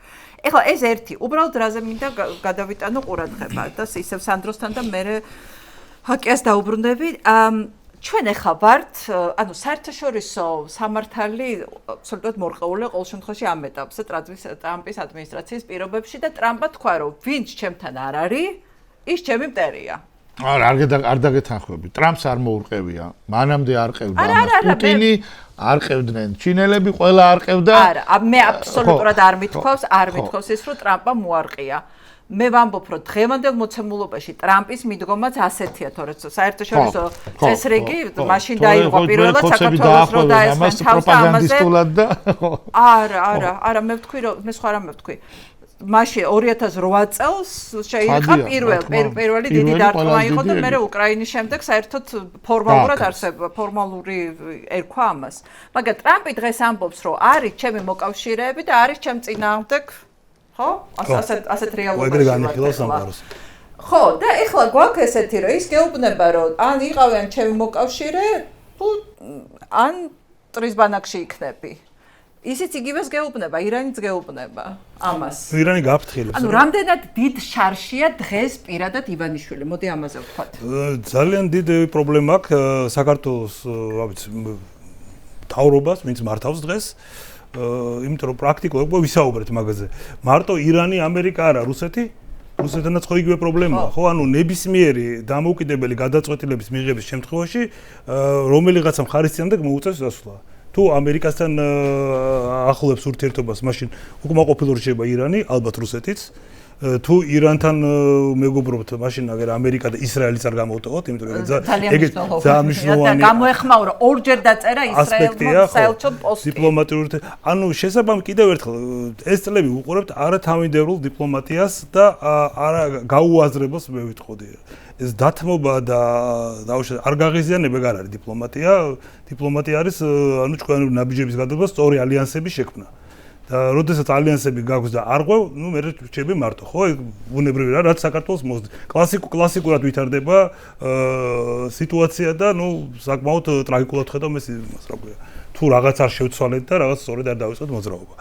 ეხლა ეს ერთი, უბრალოდ რაზე მინდა გადავიტანო ყურადღება და ისევ სანდროსთან და მე ჰაკიას დაუბრუნდები. ჩვენ ახლა ვართ, ანუ საერთაშორისო სამართალი აბსოლუტურად მორყეულია ყოველ შემთხვევაში ამ ეტაპზე ტრამპის ადმინისტრაციის პირობებში და ტრამპმა თქვა, რომ ვინც ჩემთან არ არის, ის ჩემი მტერია. არ დაგეთანხმები. ტრამპს არ მოურყევია. მანამდე არ ყევდა ამას. პუტინი არ ყევდნენ. ჩინელები ყველა არ ყევდა. არა, მე აბსოლუტურად არ მithქვავს ის, რომ ტრამპმა მოარყია. მე ვამბობ, რომ დღევანდელ მოცემულობაში ტრამპის მიდგომაც ასეთია, თორე საერთაშორისო წესრიგი მაშინ დაიღო პირველად საქართველოს რო დაესმენ თავს და ამაზე არა, მე ვთქვი, რომ მე სხვა რამე ვთქვი. მაშინ 2008 წელს შეიწყო პირველი დიდი დარტყმა იყო და მე უკრაინის შემდეგ საერთოდ ფორმალური ერქვა ამას. მაგრამ ტრამპი დღეს ამბობს, რომ არის ჩემი მოკავშირეები და არის ჩემ წინააღმდეგ ხო? ასეთ რეალობაში. ეგრე განიხილავს სამყაროს. ხო, და ეხლა გვაქვს ესეთი რომ ის გეუბნება რომ ან იყავენ ჩემი მოკავშირე, თუ ან ტრის ბანაკში იქნები. ისიც იგივეს გეუბნება, ირანიც გეუბნება ამას. ირანი გაფრთხილებს. ანუ რამდენად დიდ შარშია დღეს პირადად ივანიშვილი. მოდი ამაზე ვთქვათ. ძალიან დიდი პრობლემა აქვს საქართველოს, რა ვიცი, მთავრობას, ვინც მართავს დღეს. იმიტომ რომ პრაქტიკულად ვისაუბრეთ მაგაზე. მარტო ირანი, ამერიკა არა, რუსეთი? რუსეთთანაც ხო იგივე პრობლემაა, ხო? ანუ ნებისმიერი დამოუკიდებელი გადაწყვეტილების მიღების შემთხვევაში, რომელიღაცა მხარის წინამდე მოუწევს დასვლა. თუ ამერიკასთან ახლებს ურთიერთობას, მაშინ უკმაყოფილო რჩება ირანი, ალბათ რუსეთიც. თუ ირანთან მეგობრობთ, მაშინ აგერ ამერიკა და ისრაელიც არ გამოვტოვოთ, იმიტომ რომ ეგ ძალიან მნიშვნელოვანი გამოეხმაურა ორჯერ დაწერა ისრაელმა საელჩო პოსტი. დიპლომატიური ანუ შესაბამი კიდევ ერთხელ ეს წლები უყურებთ არათავინდებულ დიპლომატიას და არა გაუაზრებელს მე ვიტყოდი. ეს დათმობა და დაუშვათ არ გაღიზიანება არ არის დიპლომატია. დიპლომატია არის ანუ ჩვენი ნაბიჯების გადადება სწორი ალიანსების შექმნა. და როდესაც ალიანსები გაქვს და არ ყვევ, ნუ მე რჩები მარტო, ხო? ბუნებრივი რა, რაც საქართველოს მოსდი. კლასიკურად ვითარდება სიტუაცია და ნუ საკმაოდ ტრაგიკულად ხედავ მე იმას, რა ქვია. თუ რაღაც არ შევცვალეთ და რაღაც სწორედ არ დავიწყოთ მოძრაობა.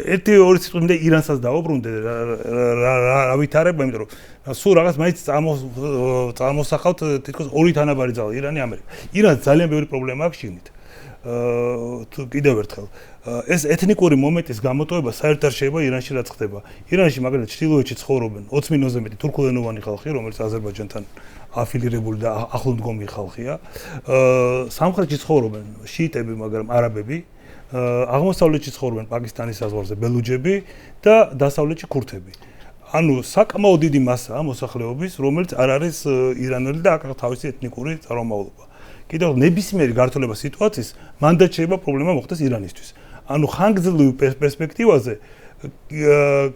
ერთი ორი სიტყვამდე ირანსაც დავუბრუნდე რა ვითარება, იმიტომ რომ სულ რაღაც მაინც წარმოსახავთ თითქოს ორი თანაბარი ძალა ირანი, ამერიკა. ირანს ძალიან ბევრი პრობლემა აქვს შიგნით. თუ კიდევ ერთხელ ეს ეთნიკური მომენტის გამოტოვება საერთოდ არ შეიძლება ირანში რაც ხდება. ირანში მაგალითად ჩრდილოეთში ცხოვრობენ 20 მილიონზე მეტი თურქულენოვანი ხალხი, რომელიც აზერბაიჯანთან აფილირებული და ახლომდგომი ხალხია. სამხრეთში ცხოვრობენ შიიტები, მაგრამ არაბები. აღმოსავლეთში ცხოვრობენ პაკისტანის საზღვარზე ბელუჯები და დასავლეთში ქურთები. ანუ საკმაოდ დიდი მასაა მოსახლეობის, რომელიც არ არის ირანელი და აქვს თავისი ეთნიკური წარმომავლობა. კიდევ ნებისმიერი გართულება სიტუაციის მანდაც შეიძლება პრობლემა მოხდეს ირანისთვის. ანუ ხანგრძლივ პერსპექტივაზე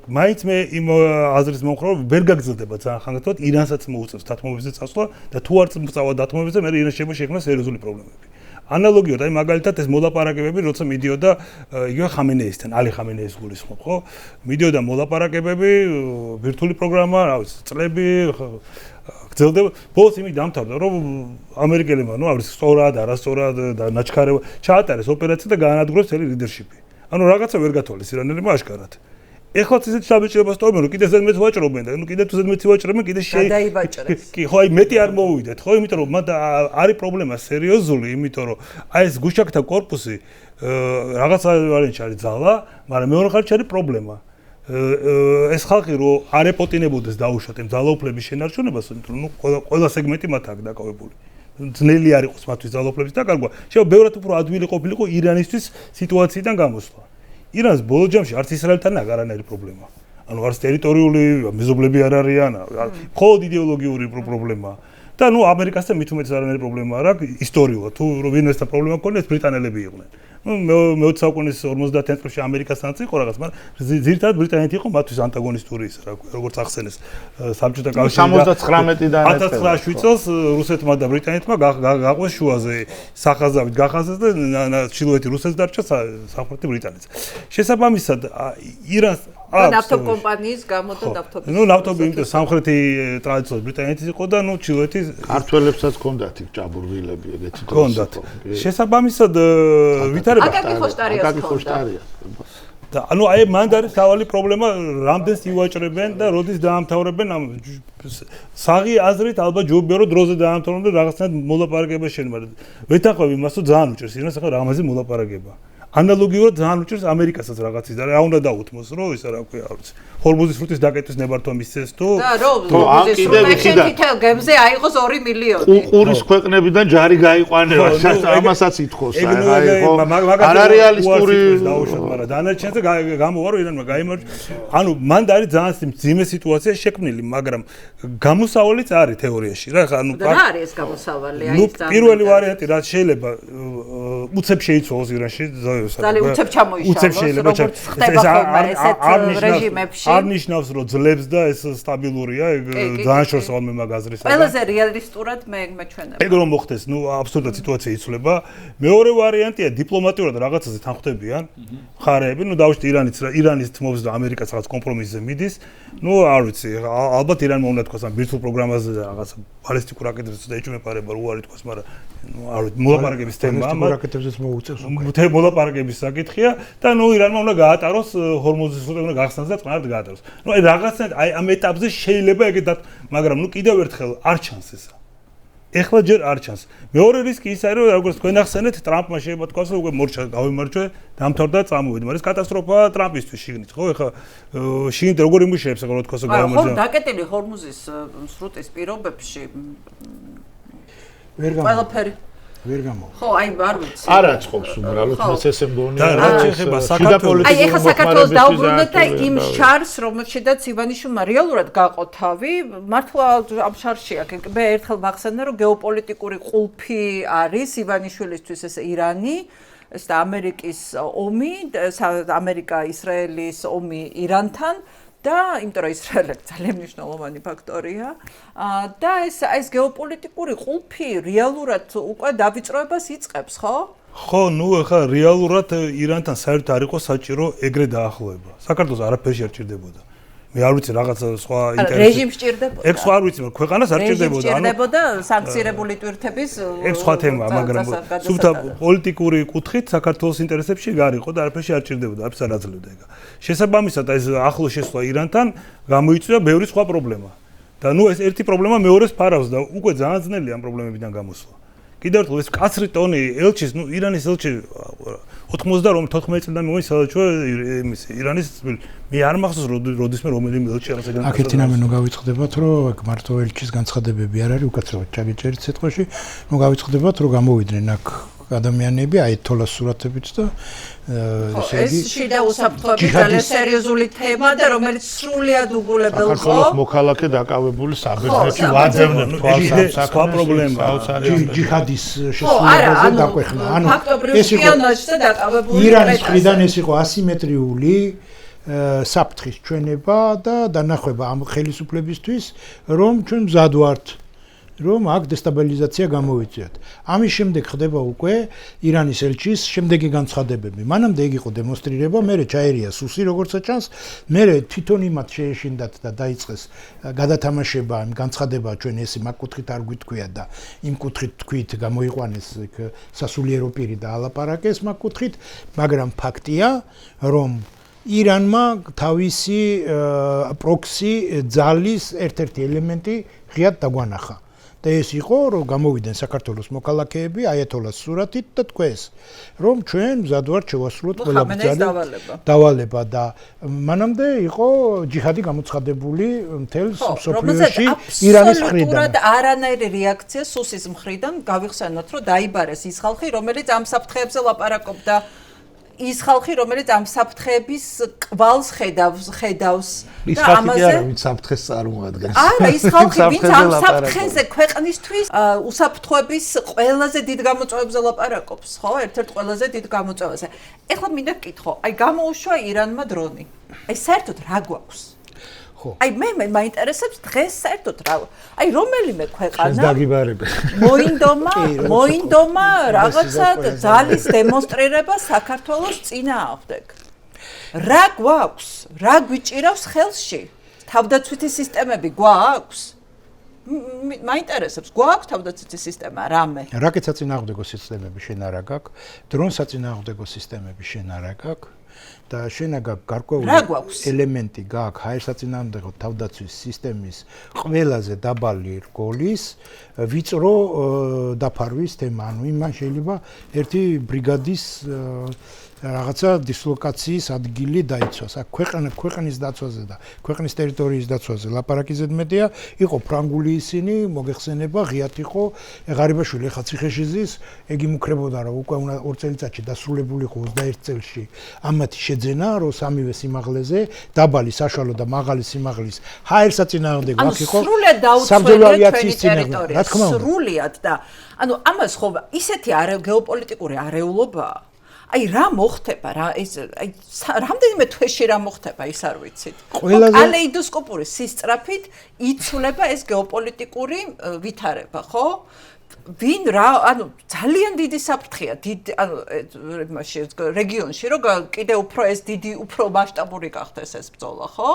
მაინც მე იმ აზრის მომხრე ვერ გაგრძელდება ძალიან ხანგრძლივად ირანსაც მოუწევს დათმობებზე წასვლა და თუ არ წამოწავა დათმობებზე მე ირანს შეიძლება შექმნას სერიოზული პრობლემები. ანალოგიურად აი მაგალითად ეს მოლაპარაკებები როცა მიდიოდა იგივე ხამენეისთან, ალი ხამენეის გულისხმობ, ხო? მიდიოდა მოლაპარაკებები, ვირტუალური პროგრამა, რა ვიცი, წლები გრძელდება. ბოლოს იმით დამთავრდა, რომ ამერიკელებმა, ნუ არის სწორად, არასწორად და ნაჩქარება ჩაატარეს ოპერაცია და გაანადგურეს მთელი ლიდერშიპი. ანუ რაღაცა ვერ გათვალეს ირანელებმა აშკარად. ეხლაც ისეთ საბჭოებას ტოვებენ, რომ კიდე ზედმეტ ვაჭრობენ და ნუ კიდე თუ ზედმეტი ვაჭრობენ, კიდე გადაიბაჭრეს. კი, ხო, აი მეტი არ მოუვიდეთ, ხო, იმიტომ რომ მათ არის პრობლემა სერიოზული, იმიტომ რომ აი ეს გუშაკთა корпуსი რაღაცა ვარიანტი არის ძალა, მაგრამ მეორე ხალხი არის პრობლემა. ეს ხალხი რო არ ეპოტინებოდეს დაუშვათ იმ ძალაუფლების შენარჩუნებას, იმიტომ რომ ყველა სეგმენტი მათ აქვს დაკავებული. ძნელი არ იყოს მათთვის ძალაუფლების დაკარგვა. შეიძლება ბევრად უფრო ადვილი ყოფილიყო ირანისთვის სიტუაციიდან გამოსვლა. ირანს ბოლო ჯამში არც ისრაელთან არანაირი პრობლემა. ანუ არც ტერიტორიული მეზობლები არ არიან, მხოლოდ იდეოლოგიური პრობლემაა. და ნუ ამერიკასთან მით უმეტეს არანაირი პრობლემა არ აქვს ისტორიულად. თუ ვინმესთან პრობლემა გქონდა, ეს ბრიტანელები იყვნენ. ნუ მე-20 საუკუნის 50-იან წლებში ამერიკასთანაც იყო რაღაც, მაგრამ ძირითადად ბრიტანეთი იყო მათთვის ანტაგონისტური ის, როგორც ახსენეს საბჭოთა კავშირი. 79-დან 1907 წელს რუსეთმა და ბრიტანეთმა გაყვეს შუაზე სახაზავით გახაზეს და ჩრდილოეთი რუსეთს დარჩა სამხრეთი ბრიტანეთს. შესაბამისად ირანს ნავთობკომპანიის გამო და ნავთობის. ნუ ნავთობი იმიტომ სამხრეთი ტრადიციულად ბრიტანეთის იყო და ნუ ჩრდილოეთი ქართველებსაც ჰქონდათ იქ ჭაბურღილები ეგეთი დროს. ჰქონდათ. შესაბამისად ვითარება აკაკი ხოშტარიას და ანუ აი მანდ არის თავალი პრობლემა რამდენს ივაჭრებენ და როდის დაამთავრებენ ამ საღი აზრით ალბათ ჯობია რომ დროზე დაამთავრონ და რაღაცნაირად მოლაპარაკება შენება. ვეთანხმები იმას რომ ძალიან უჭერს ირანს ახლა რამაზე მოლაპარაკება. ანალოგიურად ძალიან უჭერს ამერიკასაც რაღაცის და რა უნდა დაუთმოს რომ ისა რა ქვია არ ვიცი ჰორმუზის სრუტის დაკეტვის ნებართვა მისცეს თუ და რომ თითელ გემზე აიღოს 2 მილიონი ყურის ქვეყნებიდან ჯარი გაიყვანება ამასაც ითხოვს აი ხო არარეალისტური დაუშვათ მაგრამ დანარჩენზე გამოვა რომ ირანმა გაიმარჯვა ანუ მანდ არის ძალიან ძიმე სიტუაცია შექმნილი მაგრამ გამოსავალიც არის თეორიაში რა ანუ და რა არის ეს გამოსავალი აი ეს პირველი ვარიანტი რაც შეიძლება უცებ შეიცვალოს ირანში ძალიან უცებ ჩამოიშალოს, როგორც ხდება ხოლმე ესეთ რეჟიმებში. არ ნიშნავს, რომ ძლებს და ეს სტაბილურია, ძალიან შორს ვამე მაგაზრის. ყველაზე რეალისტურად მე მეჩვენებ. ეგ რომ მოხდეს, აბსოლუტურად სიტუაცია იცვლება. მეორე ვარიანტია დიპლომატიურად რაღაცაზე თანხმდებიან მხარეები, დავუშვით ირანის თმობს და ამერიკაც რაღაც კომპრომისზე მიდის. არ ვიცი, ალბათ ირანმა უნდა თქვას ამ ბირთვულ პროგრამაზე და რაღაც ბალისტიკურ რაკეტებს და ეჭვმეპარება უარი თქვას, მაგრამ არ ვიცი, მოლაპარაკების თემაა, რაკეტებზეც მოუწევს უკვე. მოლაპარაკების საკითხია და ირანმა უნდა გაატაროს ჰორმუზის სრუტე უნდა გახსნას და წყნარად გაატაროს. რაღაცნაირად აი ამ ეტაპზე შეიძლება ეგეთ, მაგრამ კიდევ ერთხელ არ ჩანს ესა. ეხლა ჯერ არ ჩანს. მეორე რისკი ის არის, რომ როგორც თქვენ ახსენეთ, ტრამპმა შეიძლება თქვას, რომ უკვე მორჩა გავიმარჯვე, დამთავრდა და წამოვედი, მაგრამ ეს კატასტროფაა ტრამპისთვის შიგნით, ხო? ეხლა შიგნით როგორ იმუშავებს, როგორ თქვას, რომ ხო, გავიმარჯვე. დაკეტილი ჰორმუზის სრუტის პირობებში ვერ ყველაფერი ვერ გამოვა. ხო, აი არ ვიცი. არ აწყობს უბრალოდ მეც ესე მგონია. და რა შეიძლება საქართველოს აი ეხლა საქართველოს დაუბრუნდეთ და იმ შარს, რომელშიც ივანიშვილმა რეალურად გაყო თავი, მართლა ამ შარში აქ მე ერთხელ ვახსენე, რომ გეოპოლიტიკური ყულფი არის ივანიშვილისთვის ეს ირანი, ეს და ამერიკის ომი, ამერიკა-ისრაელის ომი ირანთან. და იმიტომ რომ ისრაელი ძალიან მნიშვნელოვანი ფაქტორია და ეს გეოპოლიტიკური ყულფი რეალურად უკვე დავიწროებას იწყებს, ხო? ხო, ეხლა რეალურად ირანთან საერთოდ არ იყო საჭირო ეგრე დაახლოება. საქართველოს არაფერში არ ჭირდებოდა. მე არ ვიცი რაღაცა სხვა ინტერესი. რეჟიმს ჭირდებოდა. ეგ სხვა არ ვიცი, მაგრამ ქვეყანას არ ჭირდებოდა. ჭირდებოდა სანქცირებული ტვირთების ეგ სხვა თემაა, მაგრამ სულთა პოლიტიკური კუთხით საქართველოს ინტერესებში გარიყო და არაფერში არ ჭირდებოდა, არც არ აძლევდა ეგ. შესაბამისად, ეს ახლო შესვლა ირანთან გამოიწვია ბევრი სხვა პრობლემა. და ეს ერთი პრობლემა მეორეს ფარავს და უკვე ძალიან ძნელია ამ პრობლემებიდან გამოსვლა. კიდევ ერთხელ ეს კაცრი ტონი ელჩის, ირანის ელჩი 94 წლიდან მოისალაჩო იმის ირანის მე არ მახსოვს როდისმე რომელიმე ელჩი რაღაცა აქ ერთი რამე გავიწყდებათ, რომ აქ მარტო ელჩის განცხადებები არ არის, უკაცრავად ჩაგეჭერით სიტყვაში, გავიწყდებათ, რომ გამოვიდნენ აქ ადამიანები აითოლას სურათებით და ესე იგი ეს შიდა უსაფრთხოების ძალიან სერიოზული თემა და რომელიც სრულიად უგულებელ ხო? საქართველოს მოქალაქე დაკავებული საბერძნეთში ვაძებდნენ თვალს სხვა პრობლემაა. ჯიჰადის შესრულებაზე დაკვეხნა. ფაქტობრივ სპიონაჟზე დაკავებული ირანის მხრიდან ეს იყო ასიმეტრიული საფრთხის ჩვენება და დანახვება ამ ხელისუფლებისთვის, რომ ჩვენ მზად ვართ რომ აქ დესტაბილიზაცია გამოვიწვიოთ. ამის შემდეგ ხდება უკვე ირანის ელჩის შემდეგი განცხადებები. მანამდე იგი იყო დემონსტრირება, მერე ჩაერია სუსი როგორც ჩანს, მერე თვითონ იმათ შეეშინდათ და დაიწყეს გადათამაშება იმ განცხადება ჩვენ ეს მაგ კუთხით არ გვითქვია და იმ კუთხით თქვით გამოიყვანეს სასულიერო პირი და ალაპარაკეს მაგ კუთხით, მაგრამ ფაქტია, რომ ირანმა თავისი პროქსი ძალის ერთ-ერთი ელემენტი ღიად დაგვანახა. და ეს იყო, რომ გამოვიდნენ საქართველოს მოქალაქეები აიათოლას სურათით და თქვეს, რომ ჩვენ მზად ვართ შევასრულოთ ყველაფერი დავალება და მანამდე იყო ჯიჰადი გამოცხადებული მთელს მსოფლიოში ირანის მხრიდან. არანაირი რეაქცია სუსის მხრიდან გავიხსენოთ, რომ დაიბარეს ის ხალხი, რომელიც ამ საფრთხეებზე ლაპარაკობდა. ის ხალხი, რომელიც ამ საფრთხეების კვალს ხედავს და ამაზე ვინც საფრთხეს წარმოადგენს. არა, ის ხალხი, ვინც ამ საფრთხეზე ქვეყნისთვის უსაფრთხოების ყველაზე დიდ გამოწვევებზე ლაპარაკობს, ხო? ერთ-ერთ ყველაზე დიდ გამოწვევაზე. ეხლა მინდა ვკითხო, აი გამოუშვა ირანმა დრონი. აი საერთოდ რა გვაქვს? აი მე მაინტერესებს დღეს საერთოდ რა. აი რომელიმე ქვეყანა მოინდომა რაღაცა ძალის დემონსტრირება საქართველოს წინააღმდეგ. რა გვაქვს? რა გვიჭირავს ხელში? თავდაცვითი სისტემები გვაქვს? მაინტერესებს, გვაქვს თავდაცვითი სისტემა რამე? რაკეტსაწინააღმდეგო სისტემები შენ არა გაქვს, დრონსაწინააღმდეგო სისტემები შენ არა გაქვს. და შენ აგ გარკვეული ელემენტი გაქვს ჰაერსაწინააღმდეგო თავდაცვის სისტემის ყველაზე დაბალი რგოლის ვიწრო დაფარვის თემა. ანუ იმან შეიძლება ერთი ბრიგადის რაღაცა დისლოკაციის ადგილი დაიცვას. აქ ქვეყნის დაცვაზე და ქვეყნის ტერიტორიის დაცვაზე ლაპარაკი ზედმეტია. იყო ფრანგული ისინი, მოგეხსენება, ღიად იყო ღარიბაშვილი ხა ციხეშიზის, ეგ იმუქრებოდა რომ უკვე 2 წელიწადში დასრულებული იყო 21 წელში ამათი შეძენა, რომ სამივე სიმაღლეზე დაბალი, საშუალო და მაღალი სიმაღლის ჰაერსაწინააღმდეგო აქ იყო საბრძოლო ავიაციის წინააღმდეგ. რა თქმა უნდა, სრულიად და ანუ ამას ხო ისეთი გეოპოლიტიკური არეულობაა. აი რა მოხდება რა ეს აი რამდენიმე თვეში რა მოხდება ის არ ვიცით. კალეიდოსკოპური სისწრაფით იცვლება ეს გეოპოლიტიკური ვითარება, ხო? ვინ რა, ანუ ძალიან დიდი საფრთხეა, ანუ იმაში რეგიონში, რომ კიდე უფრო ეს დიდი, უფრო მასშტაბური გახდეს ეს ბრძოლა, ხო?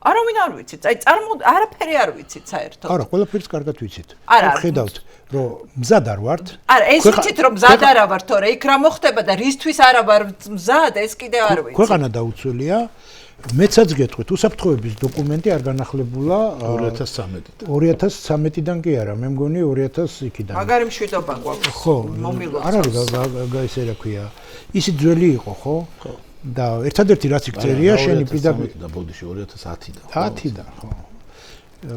არავინ არ ვიცით. აი არაფერი არ ვიცით საერთოდ. არა, ყველაფერს კარგად ვიცით. არა, ხედავთ, რომ მზად არ ვართ. არა, ეს ვიცით, რომ მზად არ ვარ, თორე იქ რა მოხდება და რისთვის არა ვარ მზად, ეს კიდე არ ვიცით. ქვეყანა დაუცველია. მეცაც გეტყვით, უსაფრთხოების დოკუმენტი არ განახლებულა 2013-დან კი არა, მე მგონი 2000 იქიდან. მაგარი მშვიდობა გვაქვს. ხო, არ არის ესე რა ქვია. ისიც ძველი იყო, ხო? ხო. და ერთადერთი რაც იქ წერია, შენი პირდაპირ და ბოდიში 2010-დან. 10-დან, ხო.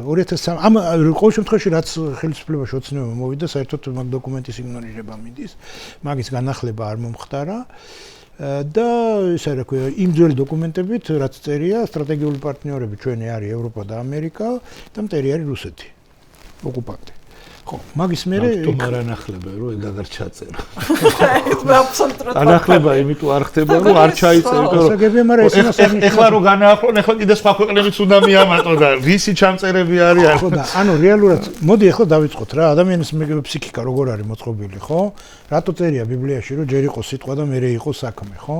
2003 ამ ყოველ შემთხვევაში რაც ხელისუფლებაში ოცნება მოვიდა, საერთოდ მაგ დოკუმენტის იგნორირება მიდის. მაგის განახლება არ მომხდარა. და ისე რა ქვია, იმ ძველი დოკუმენტებით რაც წერია, სტრატეგიული პარტნიორები ჩვენი არის ევროპა და ამერიკა და მტერი არის რუსეთი. ოკუპანტი. ხო, მაგის მერე თუმარ ანახლება, რომ ეგ აღარ ჩაწერა. აბსოლუტურად. ანახლება იმიტომ არ ხდება, რომ არ ჩაიწერო, რომ ეხლა რო განაახლონ, ეხლა კიდე სხვა ქვეყნებიც უნდა მიამატო და რისი ჩამწერები არის. ხო და ანუ რეალურად მოდი ეხლა დავიწყოთ რა, ადამიანის ფსიქიკა როგორ არის მოწყობილი, ხო? რატო წერია ბიბლიაში, რომ ჯერ იყო სიტყვა და მერე იყო საქმე, ხო?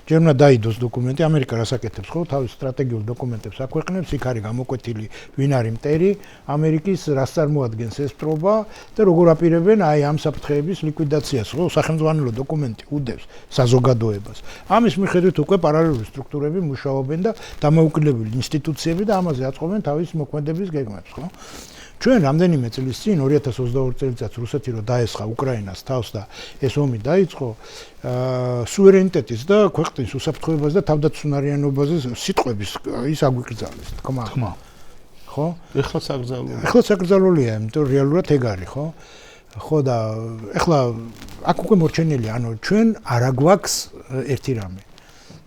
ჯერ უნდა დაიდოს დოკუმენტი, ამერიკა რას აკეთებს, ხო? თავის სტრატეგიულ დოკუმენტებს აქვეყნებს, იქ არის გამოკვეთილი ვინ არის მტერი, ამერიკის რას წარმოადგენს ეს პრობა და როგორ აპირებენ აი ამ საფრთხეების ლიკვიდაციას, ხო? სახელმწიფო დოკუმენტი უდევს საზოგადოებას. ამის მიხედვით უკვე პარალელური სტრუქტურები მუშაობენ და დამოუკიდებელი ინსტიტუციები და ამაზე აწყობენ თავის მოქმედების გეგმებს, ხო? ჩვენ რამდენიმე წლის წინ 2022 წელიწადს რუსეთი რო დაესხა უკრაინას თავს და ეს ომი დაიწყო სუვერენიტეტის და ქვეყნის უსაფრთხოებას და თავდაცვნარიანობაზე სიტყვების ის აგვიკრძალეს თქმა. ხო? ეხლა საკრძალულია. ეხლა საკრძალულია, იმიტომ რეალურად ეგ არის, ხო? ხო და ეხლა აქ უკვე მორჩენილია, ანუ ჩვენ არ აგვაქვს ერთი რამე.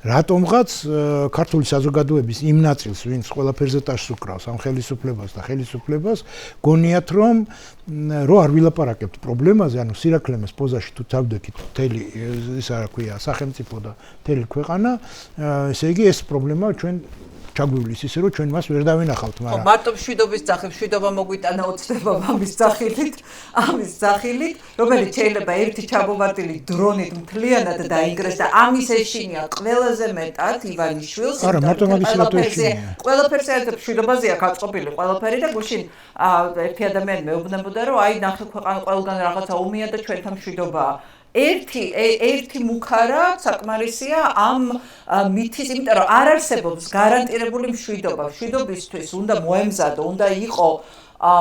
რატომღაც ქართული საზოგადოების იმ ნაწილს, ვინც ყველაფერზე ტაშს უკრავს ამ ხელისუფლებას და ხელისუფლებას, გონიათ რომ არ ვილაპარაკებთ პრობლემაზე, ანუ სირაქლემეს პოზაში თუ თავდექით მთელი ისა რა ქვია, სახელმწიფო და მთელი ქვეყანა, ესე იგი ეს პრობლემა ჩვენ ჩაგვივლის ისე რომ ჩვენ მას ვერ დავინახავთ, მაგრამ ხო, მარტო მშვიდობის ძახი, მშვიდობა მოგვიტანა ოცნება ამის ძახილით, რომელიც შეიძლება ერთი ჩამოვარდილი დრონით მთლიანად დაინგრეს და ამის ეშინია ყველაზე მეტად ივანიშვილს. არა, მარტო მაგის რატო ეშინია? ყველაფერს ერთად მშვიდობაზეა გაწყობილი ყველაფერი და გუშინ ერთი ადამიანი მეუბნებოდა რომ აი ნახე ქვეყანა ყველგან რაღაცა ომია და ჩვენთან მშვიდობაა. ერთი მუქარა საკმარისია ამ მითის, იმიტომ რომ არ არსებობს გარანტირებული მშვიდობა. მშვიდობისთვის უნდა მოემზადო, უნდა იყო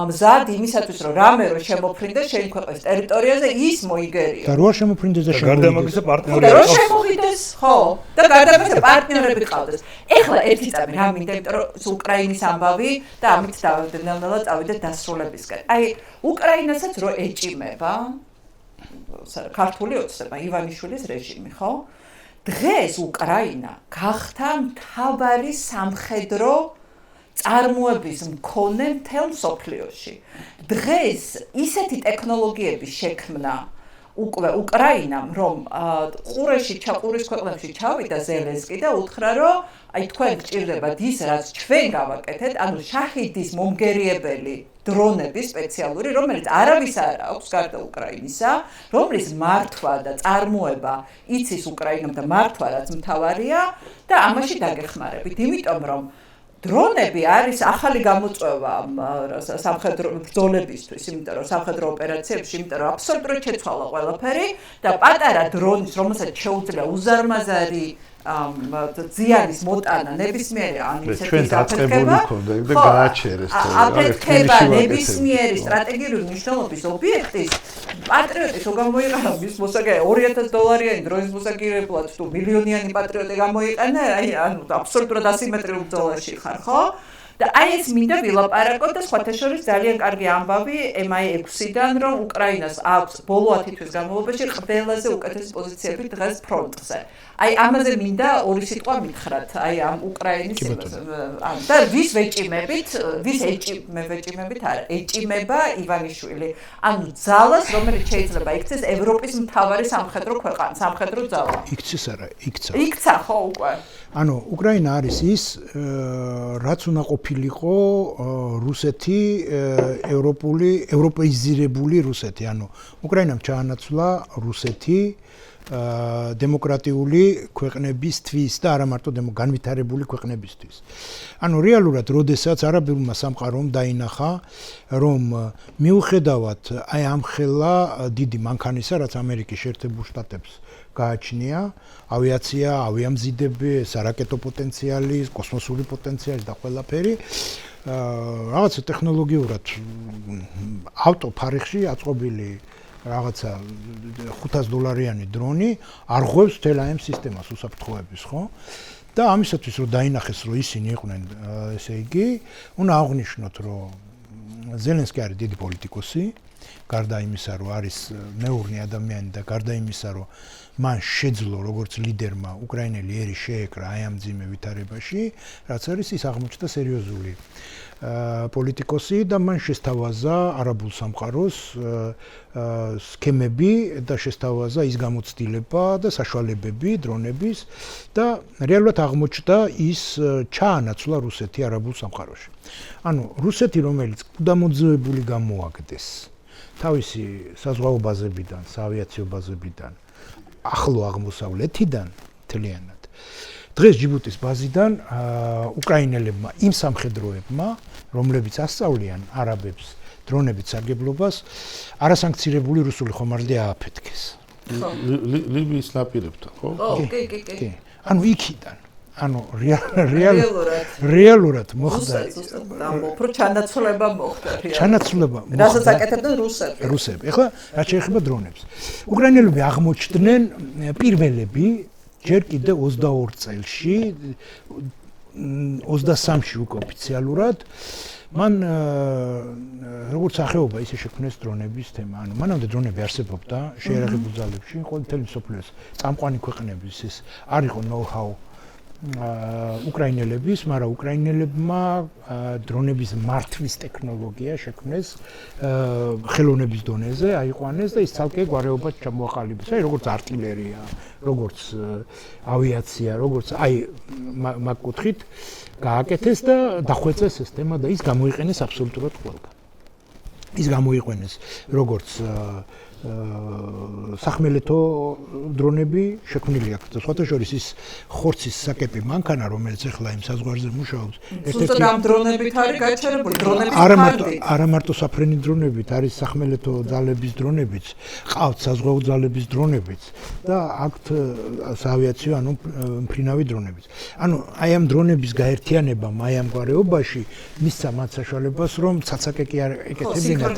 მზად იმისათვის, რომ რამე რო შემოფრინდეს შენ ქვეყნის ტერიტორიაზე, ის მოიგერია. და რო არ შემოფრინდეს და გარდა ამისა პარტნიორები რო შემოვიდეს, ხო. და გარდა ამისა პარტნიორები ყავდეს. ეხლა ერთი წამი რა მინდა, იმიტომ რომ უკრაინის ამბავი და ამით ნელ-ნელა წავიდეთ დასრულებისკენ. აი, უკრაინასაც რო ეჭიმება ქართული ოცნება ივანიშვილის რეჟიმი, ხო? დღეს უკრაინა გახდა მთავარი სამხედრო წარმოების მქონე მთელ მსოფლიოში. დღეს ისეთი ტექნოლოგიების შექმნა უკვე უკრაინამ, რომ ყურის ქვეყნებში ჩავიდა ზელენსკი და უთხრა, რომ აი თქვენ გჭირდებათ ის, რაც ჩვენ გავაკეთეთ, ანუ შაჰიდის მომგერიებელი დრონები სპეციალური, რომელიც არავის არ აქვს გარდა უკრაინისა, რომლის მართვა და წარმოება იცის უკრაინამ და მართვა რაც მთავარია და ამაში დაგეხმარებით, იმიტომ რომ დრონები არის ახალი გამოწვევა სამხედრო ბრძოლებისთვის, იმიტომ რომ სამხედრო ოპერაციებში, იმიტომ რომ აბსოლუტურად შეცვალა ყველაფერი და პატარა დრონის, რომელსაც შეუძლია უზარმაზარი ზიანის მოტანა ნებისმიერი ჩვენ დაწყებული ქონდა და გააჩერეს აფეთქება ნებისმიერი სტრატეგიული მნიშვნელობის ობიექტის პატრიოტი თუ გამოიყენა მის $2000 დროის მოსაგირებლად თუ მილიონიანი პატრიოტი გამოიყენა, აი ანუ აბსოლუტურად ასიმეტრიულ ბრძოლაში ხარ, ხო? და აი ეს მინდა ვილაპარაკოთ და სხვათა შორის ძალიან კარგი ამბავი MI6-დან, რომ უკრაინას აქვს ბოლო 10 თვის განმავლობაში ყველაზე უკეთესი პოზიციები დღეს ფრონტზე. აი ამაზე მინდა ორი სიტყვა მითხრათ, აი ამ უკრაინის და ვის ვეჭიმებით, ეჭიმება ივანიშვილი. ანუ ძალას, რომელიც შეიძლება იქცეს ევროპის მთავარი სამხედრო ძალა. იქცეს არა, იქცა. იქცა ხო უკვე. ანუ უკრაინა არის ის, რაც უნდა ყოფილიყო რუსეთი, ევროპეიზირებული რუსეთი. ანუ უკრაინამ ჩაანაცვლა რუსეთი დემოკრატიული ქვეყნებისთვის და არა მარტო განვითარებული ქვეყნებისთვის. ანუ რეალურად, როდესაც არაბულმა სამყარომ დაინახა, რომ მიუხედავად აი ამ ხელა დიდი მანქანისა, რაც ამერიკის შეერთებულ შტატებს გააჩნია, ავიაცია, ავიამზიდები, რაკეტო პოტენციალი, კოსმოსური პოტენციალი და ყველაფერი, რაღაცა ტექნოლოგიურად ავტოფარეხში აწყობილი რაღაცა $500 დრონი არ ღვევს თელ ამ სისტემას უსაფრთხოების, ხო? და ამისათვის რომ დაინახეს, რომ ისინი იყვნენ, ესე იგი, უნდა აღნიშნოთ, რომ ზელენსკი არის დიდი პოლიტიკოსი, გარდა იმისა, რომ არის მეურნე ადამიანი და გარდა იმისა, რომ მან შეძლო როგორც ლიდერმა უკრაინელი ერი შეეკრა აი ამ ძიმე ვითარებაში, რაც არის ის აღმოჩნდა სერიოზული პოლიტიკოსი და მან შესთავაზა არაბულ სამყაროს სქემები და შესთავაზა ის გამოცდილება და საშუალებები დრონების და რეალურად აღმოჩნდა ის ჩაანაცვლა რუსეთი არაბულ სამყაროში. ანუ რუსეთი, რომელიც კუდამოძევებული გამოაგდეს თავისი საზღვაო ბაზებიდან, საავიაციო ბაზებიდან, ახლო აღმოსავლეთიდან მთლიანად. დღეს ჯიბუტის ბაზიდან უკრაინელებმა იმ სამხედროებმა, რომლებიც ასწავლიან არაბებს დრონებით სარგებლობას, არასანქცირებული რუსული ხომალდი ააფეთქეს. ლიბიის ნაპირებთან, ხო? კი. ანუ იქიდან. ანუ რეალურად მოხდა უფრო ჩანაცვლება მოხდა. ჩანაცვლება მოხდა. რასაც აკეთებდნენ რუსები. ეხლა რაც შეეხება დრონებს. უკრაინელები აღმოჩნდნენ პირველები ჯერ კიდე 22 წელში 23-ში უკვე ოფიციალურად მან როგორც სახეობა ისე შექმნეს დრონების თემა. ანუ მანამდე დრონები არსებობდა შეიარაღებულ ძალებში, ყოველთელი მსოფლიოს წამყვანი ქვეყნების ეს არ იყო ნოუ-ჰაუ უკრაინელების, მაგრამ უკრაინელებმა დრონების მართვის ტექნოლოგია შექმნეს ხელოვნების დონეზე, აიყვანეს და ის ცალკე გვარეობად ჩამოაყალიბეს. აი როგორც არტილერია, როგორც ავიაცია, როგორც აი მაგ კუთხით გააკეთეს და დახვეწეს ეს თემა და ის გამოიყენეს აბსოლუტურად ყველგან. ის გამოიყენეს როგორც სახმელეთო დრონები შექმნილი აქვს. სხვათა შორის ის ხორცის საკეპი მანქანა, რომელიც ახლა იმ საზღვარზე მუშაობს, ზუსტად ამ დრონებით არის გაჩერებული დრონების არა მარტო საფრენი დრონებით, არის სახმელეთო ძალების დრონებიც, ყავთ საზღვაო ძალების დრონებიც და აქვთ საავიაციო, ანუ მფრინავი დრონებიც. ანუ აი ამ დრონების გაერთიანებამ აი ამ გვარეობაში მისცა მათ საშუალებას, რომ ცაცაკე კი არ ეკეთებინათ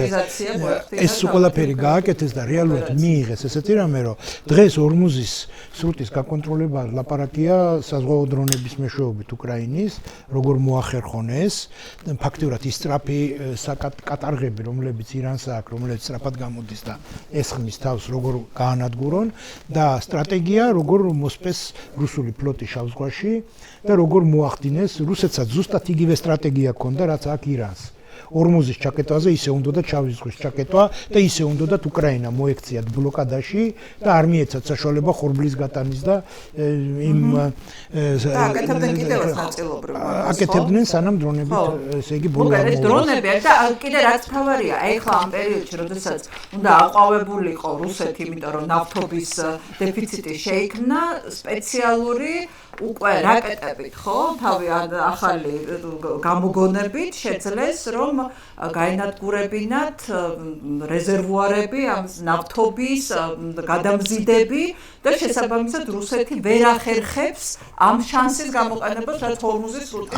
ეს ყველაფერი გააკეთეს და რეალურად მიიღეს ესეთი რამე, რომ დღეს ორმუზის სრუტის გაკონტროლება ლაპარაკია საზღვაო დრონების მეშვეობით უკრაინის, როგორ მოახერხონ ეს, ფაქტიურად ის სწრაფი კატარღები, რომლებიც ირანს აქვს, რომელიც სწრაფად გამოდის და ესხმის თავს, როგორ გაანადგურონ და სტრატეგია, როგორ მოსპეს რუსული ფლოტი შავ ზღვაში და როგორ მოახდინეს რუსეთსაც ზუსტად იგივე სტრატეგია ჰქონდა, რაც აქვს ირანს. ორმუზის ჩაკეტვაზე ისე უნდოდა ჩავის ზღვის ჩაკეტვა და ისე უნდოდა უკრაინა მოექციათ ბლოკადაში და არ მიეცათ საშუალება ხორბლის გატანის და იმ აკეთებდნენ კიდევაც ნაწილობრივ. აკეთებდნენ სანამ დრონებით ესე იგი ბოლო ეს დრონები და კიდე რაც თავარია, ეხლა ამ პერიოდში, როდესაც უნდა აყვავებულიყო რუსეთი, იმიტომ რომ ნავთობის დეფიციტი შეიქმნა, სპეციალური უკვე რაკეტებით, ხო, თავი ახალი გამოგონებით შეძლეს, რომ გაენადგურებინათ რეზერვუარები, ამ ნავთობის გადამზიდები და შესაბამისად რუსეთი ვერ ახერხებს ამ შანსის გამოყენებას, რაც ჰორმუზის სრუტის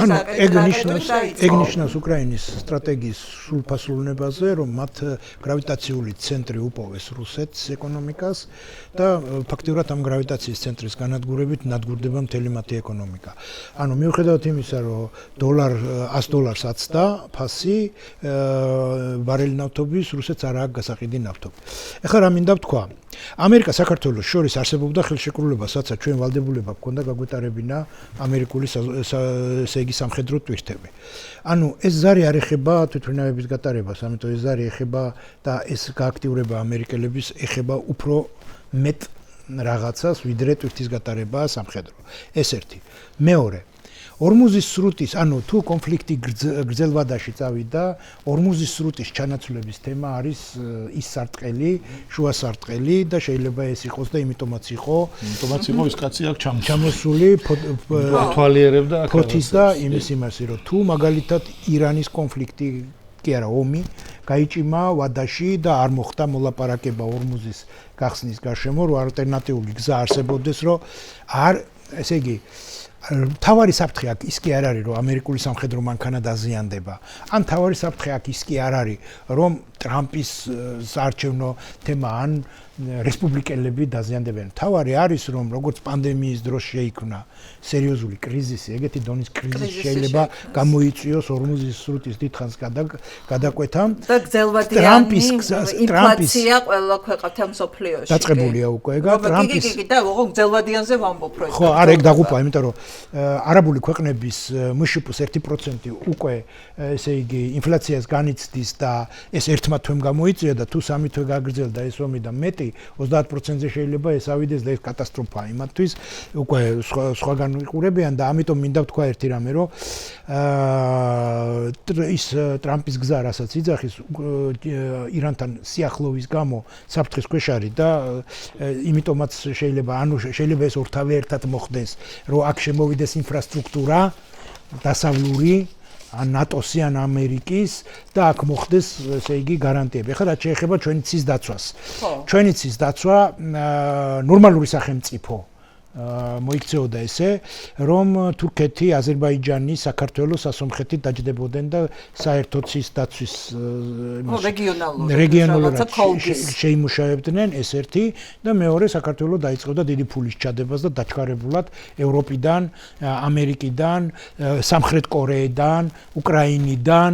ეგ ნიშნავს უკრაინის სტრატეგიის სრულფასოვნებაზე, რომ მათ გრავიტაციული ცენტრი უპოვეს რუსეთს ეკონომიკას და ფაქტიურად ამ გრავიტაციის ცენტრის განადგურებით ნადგურდება მთელი მათი ეკონომიკა. ანუ მიუხედავად იმისა, რომ $100 აცდა ფასი ბარელი ნავთობის, რუსეთს არ აქვს გასაყიდი ნავთობი. ეხლა რა მინდა ვთქვა? ამერიკა საქართველოს შორის არსებობდა ხელშეკრულება, სადაც ჩვენ ვალდებულება გვქონდა გაგვეტარებინა ამერიკული ესე იგი სამხედრო ტვირთები. ანუ ეს ზარი არ ეხება თვითმფრინავების გატარებას, ამიტომ ეს ზარი ეხება და ეს გააქტიურება ამერიკელების ეხება უფრო მეტ რაღაცას, ვიდრე ტვირთის გატარება სამხედრო. ეს ერთი. მეორე, ორმუზის სრუტის, ანუ თუ კონფლიქტი გრძელვადაში წავიდა, ორმუზის სრუტის ჩანაცვლების თემა არის ის სარტყელი, შუა სარტყელი და შეიძლება ეს იყოს და იმიტომაც იყო ის კაცი აქ ჩამოსული თვალიერებდა ფოთის და იმის იმასი, რომ თუ მაგალითად ირანის კონფლიქტი კი არა ომი გაიჭიმა ვადაში და არ მოხდა მოლაპარაკება ორმუზის გახსნის გარშემო, რომ ალტერნატიული გზა არსებობდეს, რომ ესე იგი თავარი საფრთხე აქ ის კი არ არის, რომ ამერიკული სამხედრო მანქანა დაზიანდება. ან თავარი საფრთხე აქ ის კი არ არის, რომ ტრამპის საარჩევნო თემა ან რესპუბლიკელები დაზიანდებიან. თავარი არის, რომ როგორც პანდემიის დროს შეიქმნა სერიოზული კრიზისი, ეგეთი დონის კრიზისი შეიძლება გამოიწვიოს ორმუზის სრუტის დიდხანს გადაკვეთამ და გრძელვადიანი ინფლაცია ყველა ქვეყანთან მსოფლიოში. დაწყებულია უკვე ეგა ტრამპის და ოღონდ გრძელვადიანზე ვამბობ რო. ხო, არა ეგ დაგუპა, იმიტომ რომ არაბული ქვეყნების მშპ-ს 1% უკვე ესე იგი ინფლაციას განიცდის და ეს ერთმა თვემ გამოიწვია და თუ სამი თვე გაგრძელდა ეს ომი და მეტი 30%-ზე შეიძლება ეს ავიდეს და ეს კატასტროფაა იმათთვის უკვე სხვაგან ვიყურებიან და ამიტომ მინდა ვთქვა ერთი რამე რომ ის ტრამპის გზა რასაც იძახის ირანთან სიახლოვის გამო საფრთხის ქვეშ არის და იმიტომაც შეიძლება ეს ორთავე ერთად მოხდეს რომ აქ შემოვიდეს ინფრასტრუქტურა დასავლური ან ნატოსი ან ამერიკის და აქ მოხდეს ესე იგი გარანტიები. ახლა რაც შეეხება ჩვენი ცის დაცვას. ჩვენი ცის დაცვა ნორმალური სახელმწიფო მოიქცეოდა ესე, რომ თურქეთი, აზერბაიჯანი, საქართველოს, სასომხეთი დაჯდებოდნენ და საერთო ცის დაცვის რეგიონალურად შეიმუშავებდნენ ეს ერთი და მეორე საქართველოს დაიწყებდა დიდი ფულის ჩადებას და დაჩქარებულად ევროპიდან, ამერიკიდან, სამხრეთ კორეიდან, უკრაინიდან,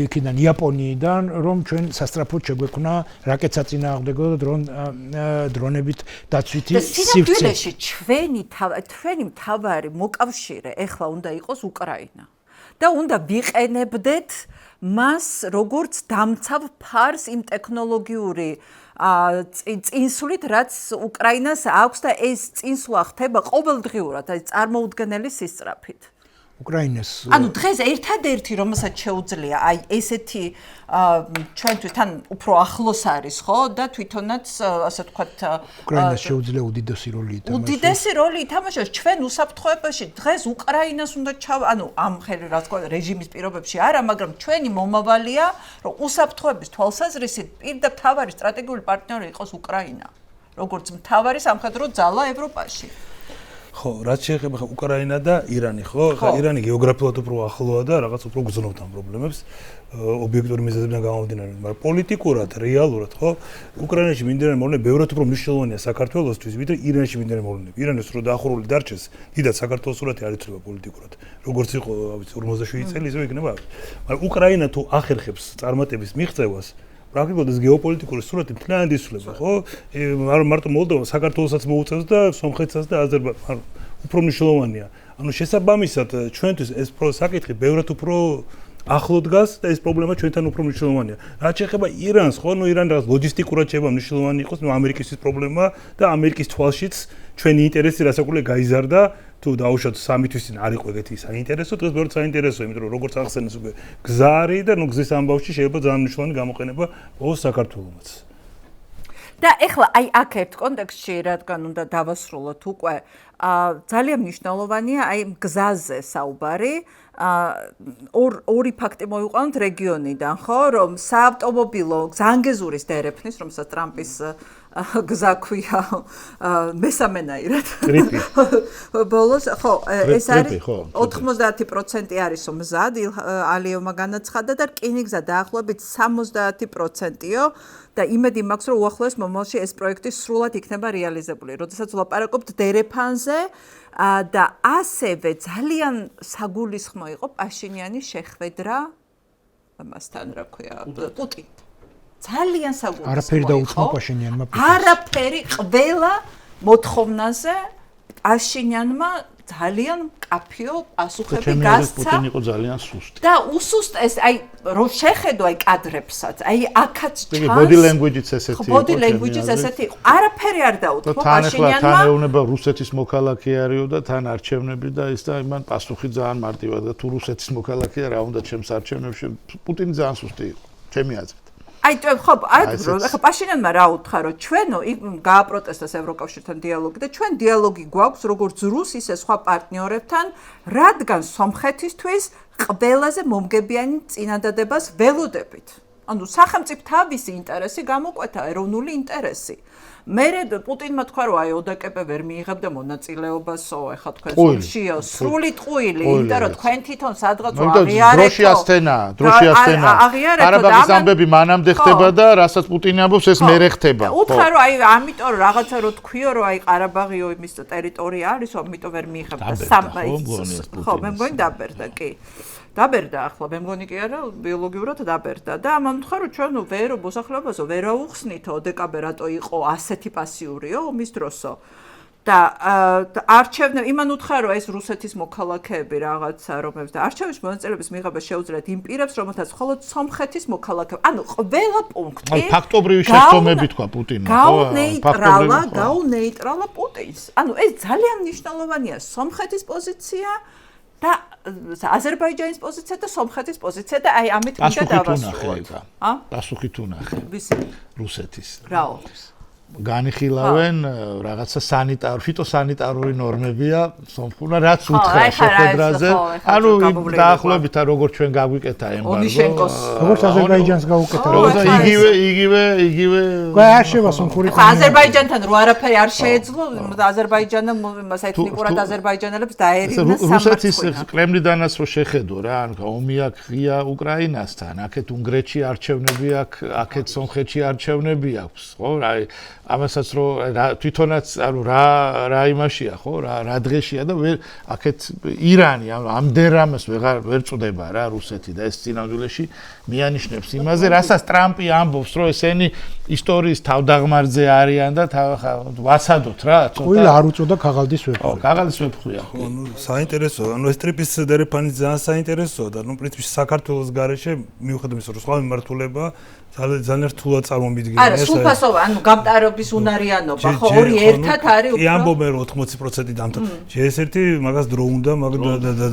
იქიდან იაპონიიდან, რომ ჩვენ სასტრაფოდ შეგვექნა რაკეტსაწინააღმდეგო დრონებით დაცვითი სივრცე. ჩვენი მთავარი მოკავშირე ეხლა უნდა იყოს უკრაინა და უნდა ვიყენებდეთ მას როგორც დამცავ ფარს იმ ტექნოლოგიური წინსვლით, რაც უკრაინას აქვს და ეს წინსვლა ხდება ყოველდღიურად, აი წარმოუდგენელი სისწრაფით. უკრაინას ანუ დღეს ერთადერთი რომელსაც შეუძლია აი ესეთი ჩვენთვის თან უფრო ახლოს არის ხო და თვითონაც ასე ვთქვათ უკრაინას შეუძლია უდიდესი როლი ითამაშოს. უდიდესი როლი ითამაშოს ჩვენ უსაფრთხოებაში დღეს უკრაინას უნდა ანუ ამ ხელი რა თქმა უნდა რეჟიმის პირობებში არა, მაგრამ ჩვენი მომავალია რომ უსაფრთხოების თვალსაზრისით პირდაპირ მთავარი სტრატეგიული პარტნიორი იყოს უკრაინა, როგორც მთავარი სამხედრო ძალა ევროპაში. ხო, რაც შეეხება უკრაინა და ირანი, ხო? ხა ირანი გეოგრაფიულად უფრო ახლოა და რაღაც უფრო გრძნობს ამ პრობლემებს, ობიექტური მიზეზებიდან გამომდინარე, მაგრამ პოლიტიკურად, რეალურად, ხო? უკრაინაში მიმდინარე მოვლენები ბევრად უფრო მნიშვნელოვანია საქართველოსთვის, ვიდრე ირანში მიმდინარე მოვლენები. ირანის რო დაახურული დარჩეს, დიდად საქართველოს სურათი არ იცვლება პოლიტიკურად. როგორც იყო, ვიცი, 47 წელი ისე იქნება. მაგრამ უკრაინა თუ ახერხებს წარმატების მიღწევას პრაქტიკულად ეს გეოპოლიტიკური სურათი მთლიანად იცვლება, ხო? მარტო მოლდოვა საქართველოსაც მოუწევს და სომხეთსაც და აზერბაიჯანს უფრო მნიშვნელოვანია. ანუ შესაბამისად ჩვენთვის ეს საკითხი ბევრად უფრო ახლო დგას და ეს პრობლემა ჩვენთან უფრო მნიშვნელოვანია. რაც შეეხება ირანს, ხო, ნუ ირანი რაღაც ლოჯისტიკურად შეიძლება მნიშვნელოვანი იყოს, ნუ ამერიკის პრობლემა და ამერიკის თვალშიც ჩვენი ინტერესი რასაკურველი გაიზარდა, თუ დაუშვათ სამი თვის წინ არ იყო ეგეთი საინტერესო, დღეს ბევრად საინტერესოა, იმიტომ რომ როგორც ახსენეს უკვე გზა არის და ნუ გზის ამბავში შეიძლება ძალიან მნიშვნელოვანი გამოყენება ყოველ საქართველოსაც. და ეხლა აი აქ ერთ კონტექსტში რადგან უნდა დავასრულოთ უკვე ძალიან მნიშვნელოვანია აი გზაზე საუბარი ორი ფაქტი მოიყვანოთ რეგიონიდან ხო რომ საავტომობილო ზანგეზურის დერეფნის რომელსაც ტრამპის გზა ქვია მესამენაირად. ტრიპი. ბოლოს ხო ეს არის ტრიპი, ხო, 90% არის მზად ალიევმა განაცხადა და რკინიგზა დაახლოებით 70%-იო და იმედი მაქვს რომ უახლოეს მომავალში ეს პროექტი სრულად იქნება რეალიზებული. როდესაც ვლაპარაკობთ დერეფანზე და ასევე ძალიან საგულისხმო იყო პაშინიანის შეხვედრა მასთან რა ქვია პუტინთან. ძალიან საგულისხმო. არაფერი დაუწმა პაშინიანმა. არაფერი ყველა მოთხოვნაზე პაშინიანმა ძალიან კაფეო პასუხები გასცა. პუტინი იყო ძალიან სუსტი. და უსუსტეს, აი რომ შეხედო აი კადრებსაც, აი აქაც ჩანს. ბოდი ლენგვიჯიც ესეთი იყო. ბოდი ლენგვიჯიც ესეთი იყო. არაფერი არ დაუთმო პაშინიანმა. თან პაშინიანმა. ეუბნება რუსეთის მოქალაქე არისო და თან არჩევნები და ის და იმან პასუხი ძალიან მარტივად და თუ რუსეთის მოქალაქეა რა უნდა ჩემს არჩევნებში პუტინი ძალიან სუსტი იყო. ჩემი აზრით. აი ხო, ახლა პაშინიანმა რა უთხრა რომ ჩვენო გააპროტესტეს ევროკავშირთან დიალოგი და ჩვენ დიალოგი გვაქვს როგორც რუს ისე სხვა პარტნიორებთან, რადგან სომხეთისთვის ყველაზე მომგებიანი წინადადებას ველოდებით. ანუ სახელმწიფო თავისი ინტერესი გამოკვეთა, ეროვნული ინტერესი. მერე პუტინმა თქვა რომ აი ოდკპ ვერ მიიღებდა მონაწილეობასო, ეხლა თქვენ სულშიო, სრული ტყუილი, იმიტომ რომ თქვენ თვითონ სადღაც აღიარეთ. დროში ასთენა. ყარაბაღის ამბები მანამდე ხდება და რასაც პუტინი ამბობს ეს მერე ხდება. უთხრა რომ აი ამიტომ რაღაცა რო თქვიო რომ აი ყარაბაღიო იმის ტერიტორია არის, ამიტომ ვერ მიიღებდა. ხო, მე მგონი დაბერდა, კი. დაბერდა ახლა, მე მგონი კი არა, ბიოლოგიურად დაბერდა და ამან უთხრა რომ ჩვენ ვერ მოსახლეობასო ვერ აუხსნითო ოდკბ რატო იყო ასეთი პასიურიო ომის დროსო. და არჩევნები იმან უთხრა რომ ეს რუსეთის მოქალაქეები რაღაცა რომებს და არჩევნების მონაწილეობის მიღება შეუძლიათ იმ პირებს, რომელთაც მხოლოდ სომხეთის მოქალაქეები. ანუ ყველა პუნქტი ფაქტობრივი შეცდომები თქვა პუტინმა, გაუნეიტრალა პუტინს. ანუ ეს ძალიან მნიშვნელოვანია სომხეთის პოზიცია და აზერბაიჯანის პოზიცია და სომხეთის პოზიცია და აი ამით მინდა დავასრულოთ. პასუხი თუ ნახე. ვისი? რუსეთის. რაო? განიხილავენ რაღაცა ფიტოსანიტარული ნორმებია სომხურა რაც უთხრა შეხვედრაზე. ანუ დაახლოებით როგორც ჩვენ გაგვიკეთა ემბარგო. როგორც აზერბაიჯანს გაუკეთა. იგივე. არ შევა სომხური. აზერბაიჯანთან რო არაფერი არ შეეძლო, აზერბაიჯანამ იმას ეთნიკურად აზერბაიჯანელებს დაერიგნა რუსეთის კრემლიდანაც რო შეხედო რა, ანუ ომი აქ ღია უკრაინასთან, აქეთ უნგრეთში არჩევნები აქვს, აქეთ სომხეთში არჩევნები აქვს, ხო? ამასაც რო თვითონაც ანუ რა იმაშია ხო რა დღეშია და ვერ აქეთ ირანი ამდენ რამეს ვერ წდება რა რუსეთი და ეს წინამძღოლში მიანიშნებს იმაზე რასაც ტრამპი ამბობს რომ ესენი ისტორიის თავდაღმართზე არიან და ვაცადოთ რა ყველა არ უწოდა ქაღალდის ვეფხვი. ხო ქაღალდის ვეფხვია ხო ანუ საინტერესო ანუ ეს ტრიპის დერეფანი ძალიან საინტერესოა და ნუ პრინციპში საქართველოს გარეშე მიუხედავად იმისა რომ სხვა მიმართულება ძალიან რთულად წარმომიდგენია არა სულფასობა ანუ გამტარობის უნარიანობა ხო ორი ერთად არის უფრო კი ამბობენ რომ 80% დამთა ეს ერთი მაგას დრო უნდა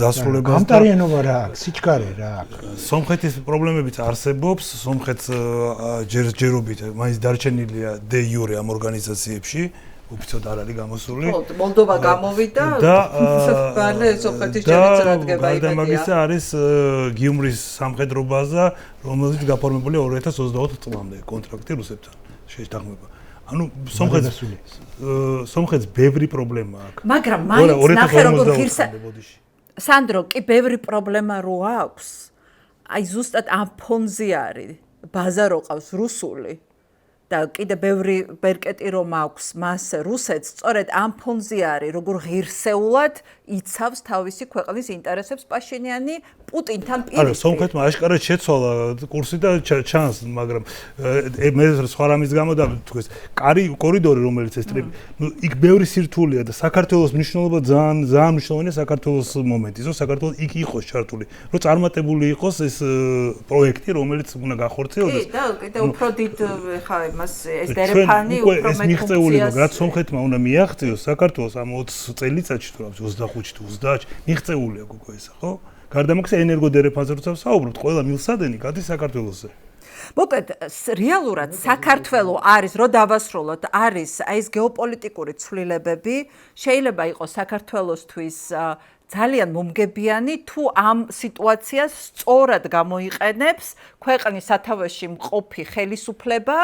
დასრულებას გამტარიანობა რა აქვს სიჩქარე რა აქვს სომხეთის პრობლემებიც არსებობს სომხეთს ჯერჯერობით მაინც დარჩენილია დე იურე ამ ორგანიზაციებში ოფიციალურად არ არის გამოსული. ხო, მოლდოვა გამოვიდა და ბალე სომხეთის ჯერჯერადგება იმედია. და მაგისა არის გიუმრის სამხედრო ბაზა, რომელიც გაფორმებულია 2024 წლამდე კონტრაქტი რუსებთან შეჯდაღმება. ანუ სომხეთს ბევრი პრობლემა აქვს. მაგრამ მაინც ნახე როგორ ღირსა სანდრო, კი ბევრი პრობლემა რო აქვს. აი ზუსტად ამ ფონზე არის ბაზა რო ყავს რუსული. და კიდე ბევრი ბერკეტი რომ აქვს მას რუსეთს სწორედ ამ ფონზე არის როგორ ღირსეულად იცავს თავისი ქვეყნის ინტერესებს პაშინიანი პუტინთან პირისპირ. არა, სომხეთმა აშკარად შეცვალა კურსი და ჩანს, მაგრამ მე სხვა რამის გამო და თქვენ კორიდორი რომელიც ეს ტრიპი, ნუ იქ ბევრი სირთულეა და საქართველოს მნიშვნელობა ძალიან მნიშვნელოვანია საქართველოს მომენტის, რომ საქართველოს იქ იყოს ჩართული, რომ წარმატებული იყოს ეს პროექტი, რომელიც უნდა გახორციელდეს. კი, და კიდე უფრო დიდ ხა იმას ეს დერეფანი უფრო ეს მიღწეულება, რაც სომხეთმა უნდა მიაღწიოს საქართველოს ამ 20 წელიწადში თუ 25-ში თუ 30-ში მიღწეულია გოგო ესა, ხო? გარდა მაგისა ენერგოდერეფანზე როცა ვსაუბრობთ, ყველა მილსადენი გადის საქართველოსზე. მოკლედ, რეალურად საქართველოს არის, რომ დავასრულოთ, არის აი ეს გეოპოლიტიკური ცვლილებები, შეიძლება იყოს საქართველოსთვის ძალიან მომგებიანი თუ ამ სიტუაციას სწორად გამოიყენებს ქვეყნის სათავეში მყოფი ხელისუფლება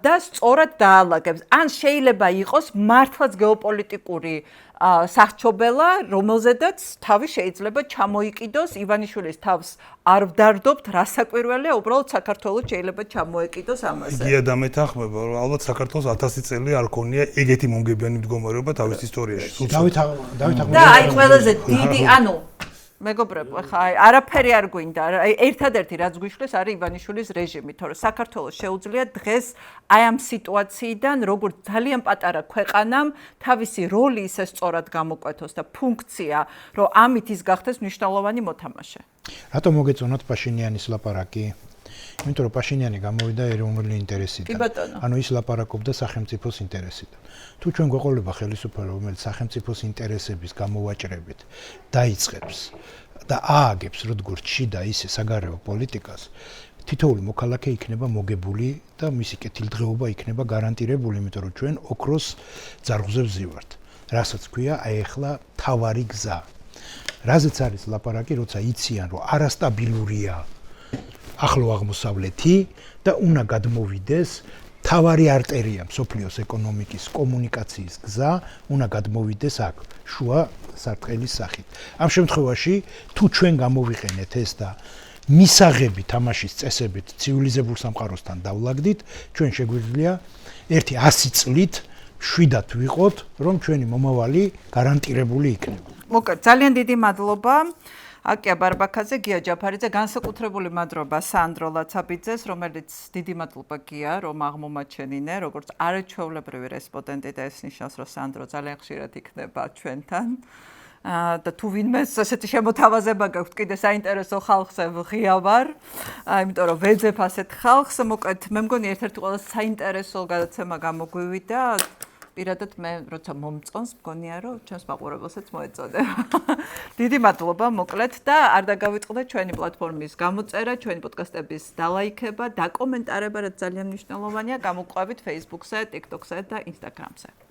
და სწორად დაალაგებს. ან შეიძლება იყოს მართლაც გეოპოლიტიკური საჰჩობელა, რომელზედაც თავი შეიძლება ჩამოიკიდოს, ივანიშვილის თავს არ ვდარდობთ, რა საკვირველია, უბრალოდ საქართველოს შეიძლება ჩამოეკიდოს ამაზე. იგია დამეთანხმება, რომ ალბათ საქართველოს 1000 წელი არ ქონია ეგეთი მომგებიანი მდგომარეობა თავის ისტორიაში. დავით და აი ყველაზე დიდი, ანუ მეგობრებო, ხა არაფერი არ გვინდა, ერთადერთი რაც გვიშლის არის ივანიშვილის რეჟიმი, თორე საქართველოს შეუძლია დღეს აი ამ სიტუაციიდან როგორც ძალიან პატარა ქვეყანამ თავისი როლი ისე სწორად გამოკვეთოს და ფუნქცია, რომ ამით ის გახდეს მნიშვნელოვანი მოთამაშე. რატომ მოგეწონათ პაშინიანის ლაპარაკი? იმიტომ რომ პაშინიანი გამოვიდა ეროვნული ინტერესიდან. ანუ ის ლაპარაკობდა სახელმწიფოს ინტერესიდან. თუ ჩვენ გვეყოლება ხელისუფლება, რომელიც სახელმწიფოს ინტერესების გამოვაჭრებით დაიწყებს და ააგებს როგორც შიდა ისე საგარეო პოლიტიკას, თითოეული მოქალაქე იქნება მოგებული და მისი კეთილდღეობა იქნება გარანტირებული, იმიტომ რომ ჩვენ ოქროს ძარღვზე ვზივართ. რასაც ქვია, აი ახლა თავარი გზა. რაზეც არის ლაპარაკი, როცა იციან, რომ არასტაბილურია ახლო აღმოსავლეთი და უნდა გადმოვიდეს თავარი არტერია მსოფლიოს ეკონომიკის კომუნიკაციის გზა უნდა გადმოვიდეს აქ შუა სარტყელის სახით. ამ შემთხვევაში თუ ჩვენ გამოვიყენეთ ეს და მისაღები თამაშის წესებით ცივილიზებულ სამყაროსთან დავლაგდით, ჩვენ შეგვიძლია ერთი 100 წლით შვიდად ვიყოთ, რომ ჩვენი მომავალი გარანტირებული იქნება. მოკლედ, ძალიან დიდი მადლობა. აკია ბარბაქაძე, გია ჯაფარიძე, განსაკუთრებული მადლობა სანდრო ლაცაბიძეს, რომელიც დიდი მადლობა გია, რომ აღმომაჩენინე, როგორც არაჩვეულებრივი რესპონდენტი და ეს ნიშნავს, რომ სანდრო ძალიან ხშირად იქნება ჩვენთან. და თუ ვინმეს ესეთი შემოთავაზება გაქვთ, კიდე საინტერესო ხალხზე ღია ვარ, იმიტომ რომ ვეძებ ასეთ ხალხს, მოკლედ, მე მგონი ერთ-ერთი ყველაზე საინტერესო გადაცემა გამოგვივიდა. პირადად მე როცა მომწონს, მგონია რომ ჩემს მაყურებელსაც მოეწოდება. დიდი მადლობა, მოკლედ და არ დაგავიწყდეთ ჩვენი პლატფორმის გამოწერა, ჩვენი პოდკასტების დალაიქება და კომენტარება, რაც ძალიან მნიშვნელოვანია, გამოყვებით Facebook-ზე, TikTok-ზე და Instagram-ზე.